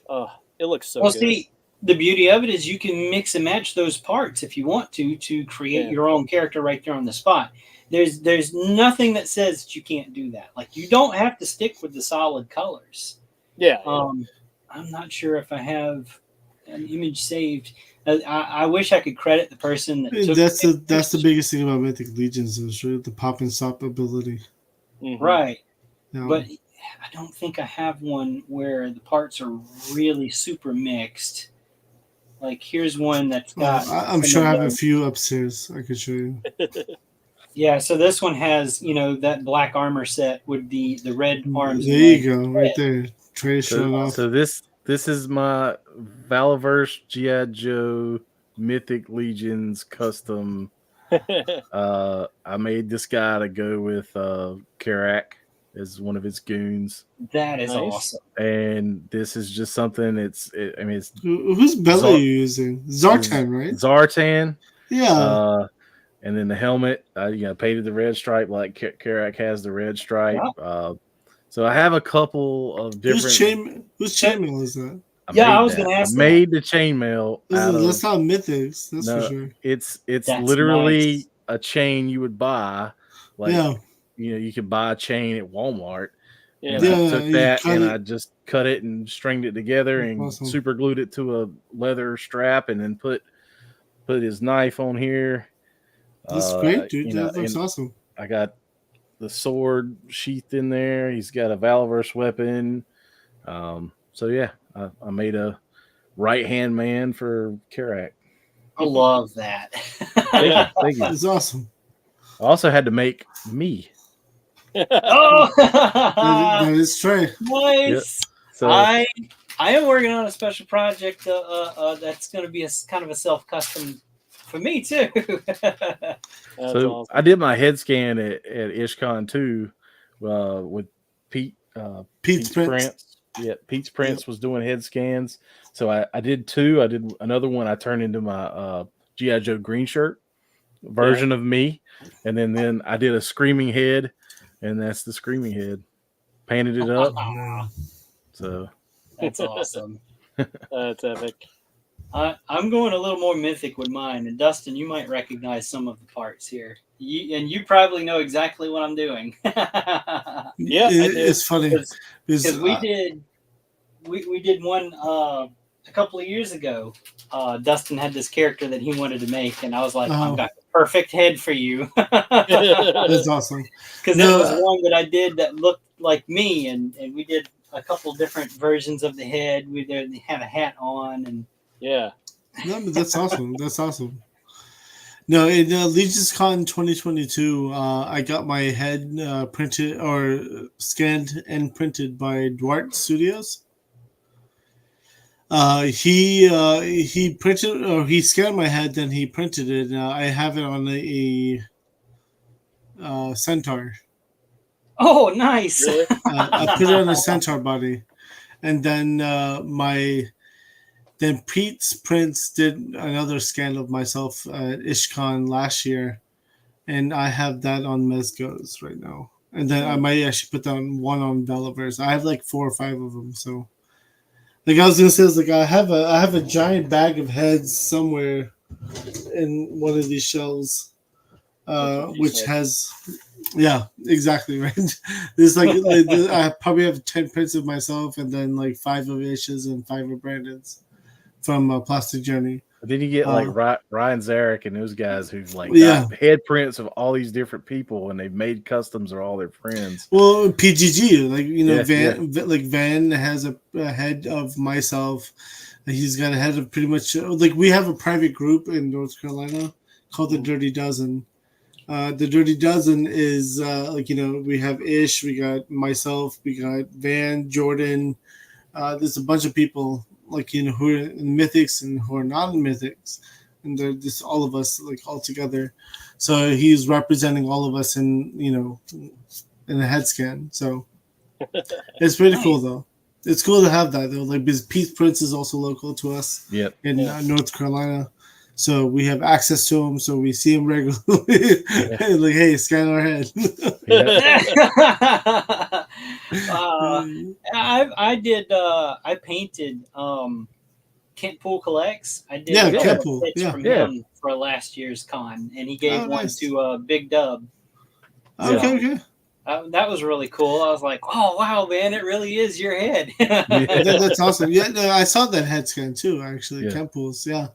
it looks so Well, good. see, the beauty of it is you can mix and match those parts if you want to create your own character right there on the spot. There's nothing that says that you can't do that. Like, you don't have to stick with the solid colors. Yeah. I'm not sure if I have an image saved. I wish I could credit the person that took That's the biggest thing about Mythic Legions is right? The pop and stop ability. Right. Yeah. But I don't think I have one where the parts are really super mixed. Like, here's one that's got. I'm some sure I of have a the- few upstairs I could show you. Yeah, so this one has, that black armor set with the red arms. There and you legs. go, right there. Trey showing off. So this is my Valaverse G.I. Joe Mythic Legions custom. I made this guy to go with Karak as one of his goons. That is Nice. awesome. And this is just something. It's Whose belly are you using? Zartan, right? Zartan. Yeah. And then the helmet, painted the red stripe like Karak has the red stripe. So I have a couple of different. Whose chainmail is that? I was going to ask. I made the chainmail. That's not mythics. That's for sure. It's That's literally nice. a chain you would buy. Like, Yeah. you could buy a chain at Walmart. Yeah. And I Yeah, took you that cut and it. I just cut it and stringed it together and Awesome. super glued it to a leather strap and then put his knife on here. That's great, dude. you know, That looks and awesome. I got the sword sheathed in there. He's got a Valaverse weapon. So yeah, I made a right hand man for Karak. I love that. Thank you. It's awesome. I also had to make me. Oh, That is Trey. nice. So I am working on a special project that's going to be a kind of a self-custom for me too. That's so awesome. I did my head scan at IshCon too with Pete Pete's Prince. Prince. Yeah, Pete's Prince was doing head scans. So I did 2. I did another one. I turned into my G.I. Joe green shirt version of me. And then I did a screaming head, and that's the screaming head. Painted it up. So That's awesome. That's epic. I'm going a little more mythic with mine, and Dustin, you might recognize some of the parts here. You probably know exactly what I'm doing. Yeah, it's funny because we did one a couple of years ago. Dustin had this character that he wanted to make, and I was like, I've got the perfect head for you. That's awesome. Because there was one that I did that looked like me, and we did a couple different versions of the head. They had a hat on, and yeah. No, but that's awesome. That's awesome. No, in Legion's Con 2022, I got my head printed or scanned and printed by Duarte Studios. He printed or he scanned my head, then he printed it. I have it on a Centaur. Oh, nice! I put it on a Centaur body, and then Then Pete's Prince did another scan of myself at IshCon last year, and I have that on Mezco's right now. And then I might actually put that one on Bellaverse. I have like 4 or 5 of them. So, like I was gonna say, like I have a giant bag of heads somewhere in one of these shelves, which has, yeah, exactly right. There's like I probably have 10 prints of myself, and then like 5 of Ish's and 5 of Brandon's from Plastic Journey. But then you get like Ryan Zarek and those guys who've like got head prints of all these different people, and they've made customs of all their friends. Well, PGG, like Van has a head of myself. He's got a head of pretty much like we have a private group in North Carolina called the Dirty Dozen. The Dirty Dozen is we have Ish, we got myself, we got Van, Jordan. There's a bunch of people who are in Mythics and who are not in Mythics, and they're just all of us all together. So he's representing all of us in a head scan. So it's pretty cool though. It's cool to have that though. Because Pete Prince is also local to us. Yep. In North Carolina. So we have access to him, so we see him regularly. Hey, scan our head. I painted Kent Poole Collects. I did Kent Poole from him for last year's con, and he gave one to Big Dub. Okay. That was really cool. I was like, "Oh wow, man! It really is your head." That's awesome. Yeah, no, I saw that head scan too. Actually, Kent Poole's. Yeah,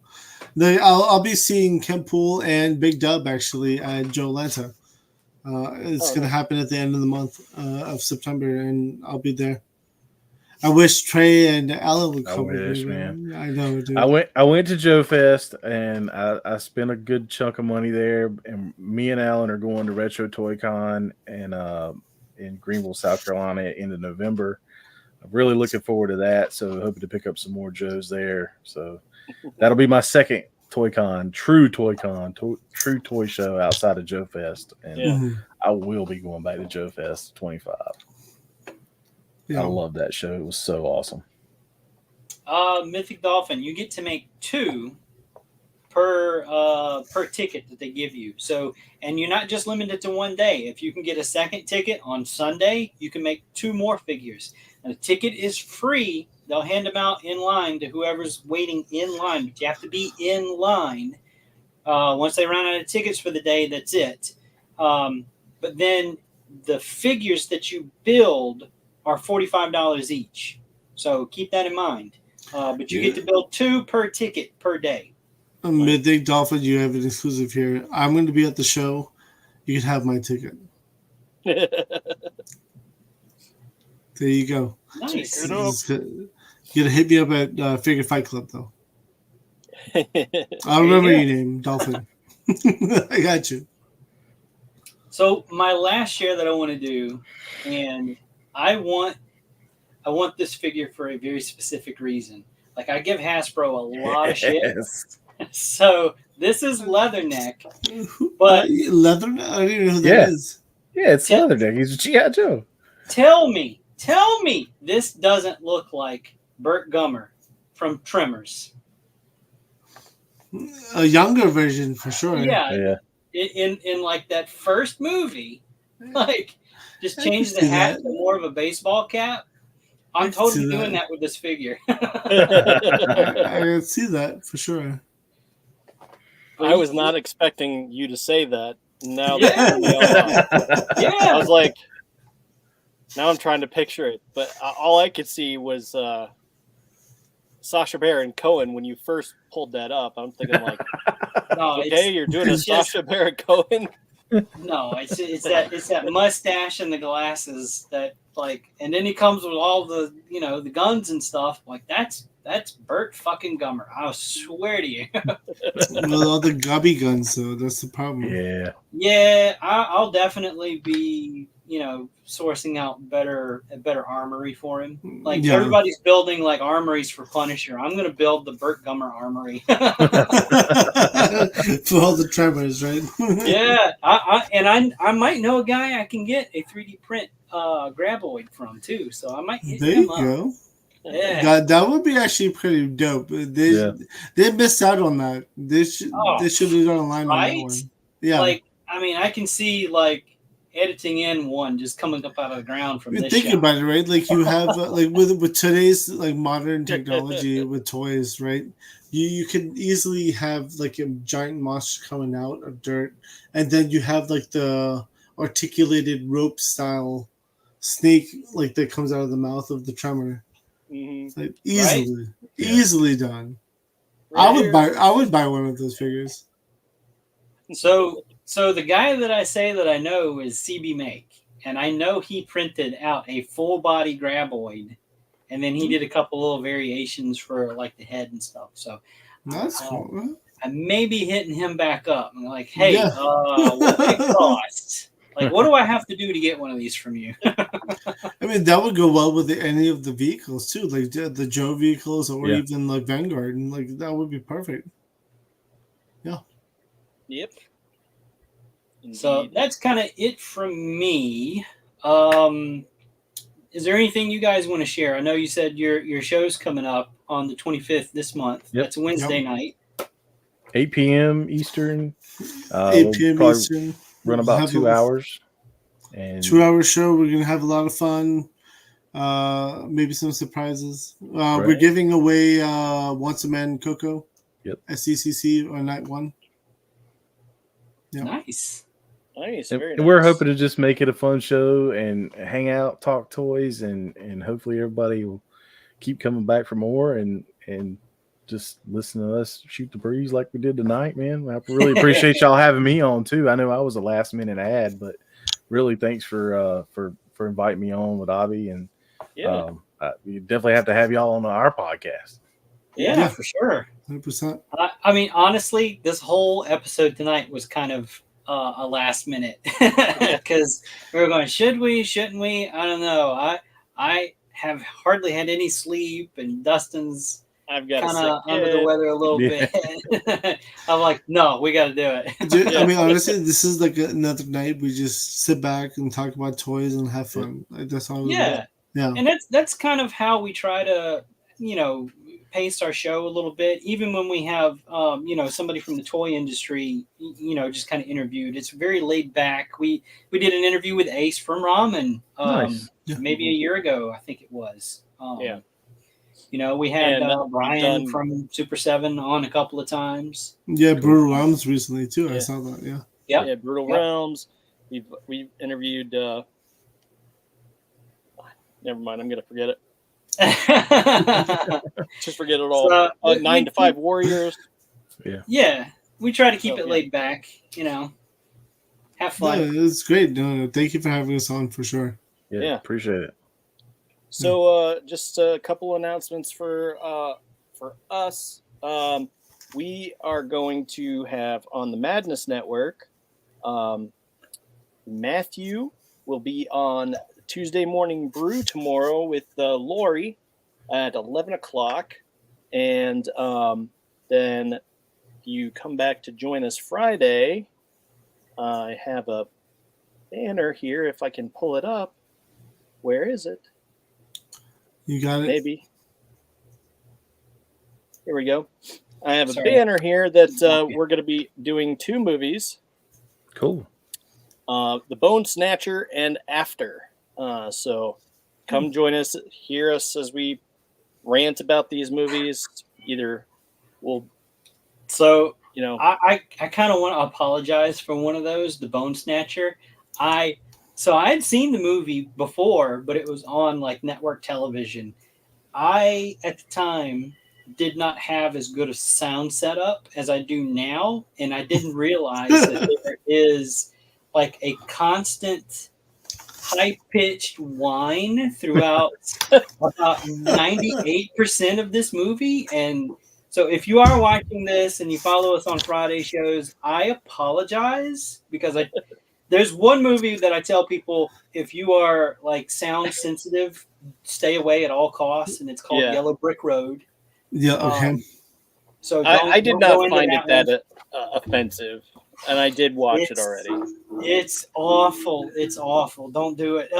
I'll be seeing Kent Poole and Big Dub actually at Joe Lanta. It's going to happen at the end of the month of September, and I'll be there. I wish Trey and Alan would come. I wish, man. I know, dude. I went to Joe Fest, and I spent a good chunk of money there. And me and Alan are going to Retro Toy Con in Greenville, South Carolina, at the end of November. I'm really looking forward to that. So hoping to pick up some more Joes there. So that'll be my second true toy show outside of Joe Fest, and I will be going back to Joe Fest 25. I love that show. It was so awesome. Mythic Dolphin, you get to make 2 per ticket that they give you. So, and you're not just limited to one day. If you can get a second ticket on Sunday, you can make 2 more figures. And the ticket is free. They'll hand them out in line to whoever's waiting in line, but you have to be in line. Once they run out of tickets for the day, that's it. But then the figures that you build are $45 each. So keep that in mind. But you get to build 2 per ticket per day. Mythic Dolphin, you have an exclusive here. I'm going to be at the show. You can have my ticket. There you go. Nice. You gotta hit me up at Figure Fight Club though. I'll remember your name, Dolphin. I got you. So my last share that I want to do, and I want this figure for a very specific reason. Like I give Hasbro a lot of shit. So this is Leatherneck, but Leatherneck? I don't even know who that is. Yeah, it's Leatherneck. He's a G.I. Joe. Tell me Tell me this doesn't look like Burt Gummer from Tremors. A younger version for sure. Yeah. In like that first movie, like just change the hat to more of a baseball cap. I'm totally doing that with this figure. I can see that for sure. I was not expecting you to say that. Now Yeah. I was like, now I'm trying to picture it, but all I could see was Sacha Baron Cohen when you first pulled that up. I'm thinking like, No, okay, you're doing a Sacha Baron Cohen. No, it's that mustache and the glasses that like, and then he comes with all the the guns and stuff. Like that's Burt fucking Gummer. I swear to you. Well, all the gobby guns, though, that's the problem. Yeah, I'll definitely be sourcing out better armory for him. Like everybody's building like armories for Punisher. I'm gonna build the Burt Gummer armory. For all the Tremors, right? Yeah, I might know a guy I can get a 3D print graboid from too. So I might hit there him you up. go. Yeah, that would be actually pretty dope. They missed out on that. They should have done a line on that one. Yeah, like I mean, I can see like editing in one just coming up out of the ground from this. Think about it, right? Like you have like with today's like modern technology with toys, right? You can easily have like a giant monster coming out of dirt, and then you have like the articulated rope style snake like that comes out of the mouth of the Tremor. Mm-hmm. Like easily done. Right I would buy one of those figures. So the guy that I say that I know is CB Make, and I know he printed out a full body graboid, and then he did a couple little variations for like the head and stuff. So that's cool. I may be hitting him back up. I'm like, hey, what's it cost? Like, what do I have to do to get one of these from you? I mean, that would go well with any of the vehicles too, like the Joe vehicles or even like Vanguard, and like that would be perfect. Yeah. Yep. Indeed. So that's kind of it from me. Is there anything you guys want to share? I know you said your show's coming up on the 25th this month. Yep. That's a Wednesday night. 8 p.m. Eastern. 8 p.m. Eastern. Run about 2 hours. And 2-hour show. We're gonna have a lot of fun. Maybe some surprises. We're giving away Once a Man Coco. Yep. At CCC on night 1. Yep. Nice. Very nice. We're hoping to just make it a fun show and hang out, talk toys, and hopefully everybody will keep coming back for more and just listen to us shoot the breeze like we did tonight, man. I really appreciate y'all having me on too. I know I was a last minute ad, but really thanks for inviting me on with Abby, and we definitely have to have y'all on our podcast. Yeah, for sure. 100%. I mean, honestly, this whole episode tonight was kind of a last minute because we were going, should we, shouldn't we? I don't know. I have hardly had any sleep, and Dustin's I've got kind of under the weather a little bit. I'm like, no, we got to do it. Dude, I mean, honestly, this is like another night we just sit back and talk about toys and have fun. Like, that's all. Yeah. And that's kind of how we try to, pace our show a little bit, even when we have somebody from the toy industry just kind of interviewed. It's very laid back. We did an interview with Ace from Ramen maybe a year ago, I think it was. We had Brian from Super 7 on a couple of times. Yeah, Brutal Realms recently too. I saw that. Yeah, Brutal Realms. We've interviewed never mind, I'm gonna forget it. Just forget it all. 9 to 5 Warriors. Yeah. We try to keep it laid back, have fun. Yeah, it's great. No, thank you for having us on for sure. Yeah. Appreciate it. So just a couple announcements for us. We are going to have on the Madness Network, Matthew will be on Tuesday Morning Brew tomorrow with Lori at 11 o'clock. And then you come back to join us Friday. I have a banner here if I can pull it up. Where is it? You got it. Maybe. Here we go. I have a Sorry. banner here that we're going to be doing 2 movies. Cool. The Bone Snatcher and After. So come join us, hear us as we rant about these movies. Either we'll, So you know, I kind of want to apologize for one of those, the Bone Snatcher. I had seen the movie before, but it was on like network television. I at the time did not have as good a sound setup as I do now, and I didn't realize that there is like a constant high-pitched whine throughout about 98% of this movie. And so if you are watching this and you follow us on Friday shows, I apologize because there's one movie that I tell people, if you are like sound sensitive, stay away at all costs, and it's called Yellow Brick Road. Yeah, okay. So I did not find it that offensive, and I did watch it already. It's awful. It's awful. Don't do it.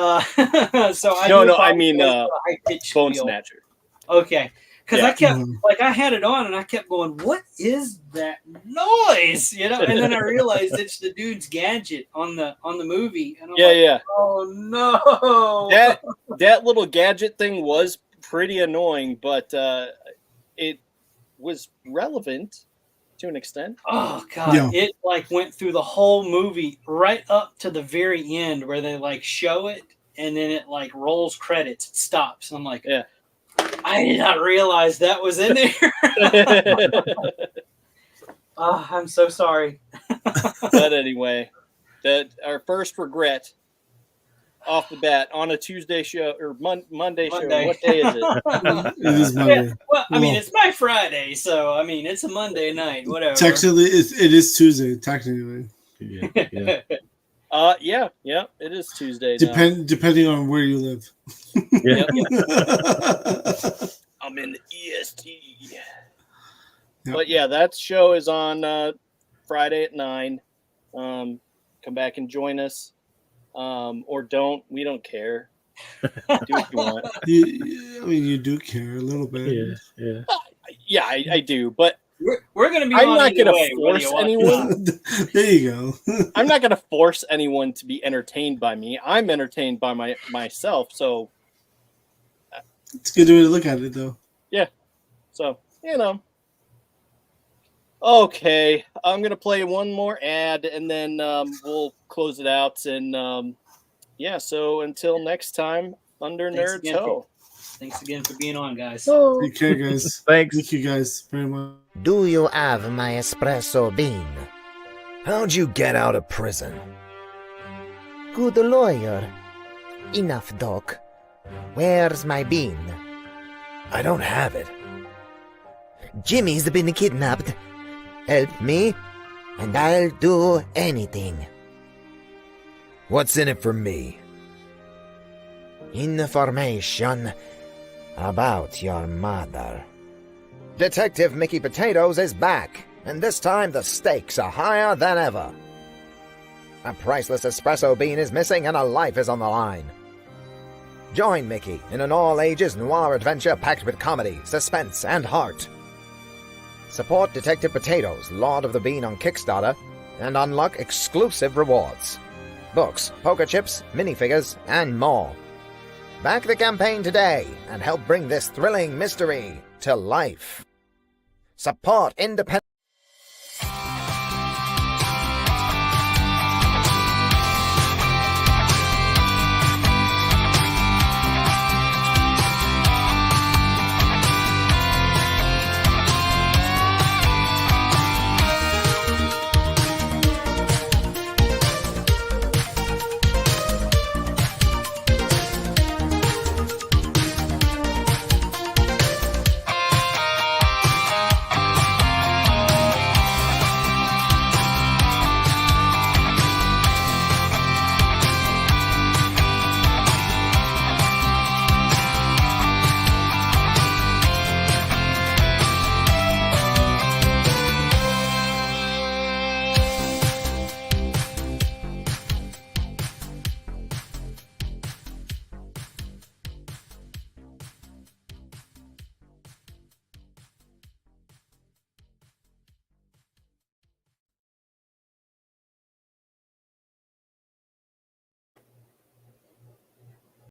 So I mean Bone Snatcher. Okay. Because I kept, like, I had it on and I kept going, what is that noise? You know, and then I realized it's the dude's gadget on the movie. And I'm oh no. That little gadget thing was pretty annoying, but it was relevant to an extent. Oh god. It like went through the whole movie right up to the very end where they like show it and then it like rolls credits, it stops. And I'm like, I did not realize that was in there. Oh, I'm so sorry. But anyway, our first regret off the bat on a Tuesday show or Monday show. What day is it? It is Monday. Yeah, well, I mean, it's my Friday, so I mean, it's a Monday night. Whatever. Technically, it is Tuesday. Technically. Yeah. Yeah, it is Tuesday. Depending on where you live. Yeah. I'm in the EST. Yep. But yeah, that show is on Friday at 9. Come back and join us. Or don't. We don't care. Do what you want. I mean, you do care a little bit. Yeah, I do. But we're going to be. I'm not going to force anyone. There you go. I'm not going to force anyone to be entertained by me. I'm entertained by myself. So it's a good way to look at it, though. Yeah. So Okay, I'm going to play one more ad, and then we'll close it out. And so until next time, Thunder Nerds Ho. Thanks again for being on, guys. Take care, guys. Thanks. Thank you guys very much. Do you have my espresso bean? How'd you get out of prison? Good lawyer. Enough, Doc. Where's my bean? I don't have it. Jimmy's been kidnapped. Help me, and I'll do anything. What's in it for me? Information about your mother. Detective Mickey Potatoes is back, and this time the stakes are higher than ever. A priceless espresso bean is missing and a life is on the line. Join Mickey in an all-ages noir adventure packed with comedy, suspense, and heart. Support Detective Potatoes, Lord of the Bean on Kickstarter, and unlock exclusive rewards. Books, poker chips, minifigures, and more. Back the campaign today and help bring this thrilling mystery to life. Support independent...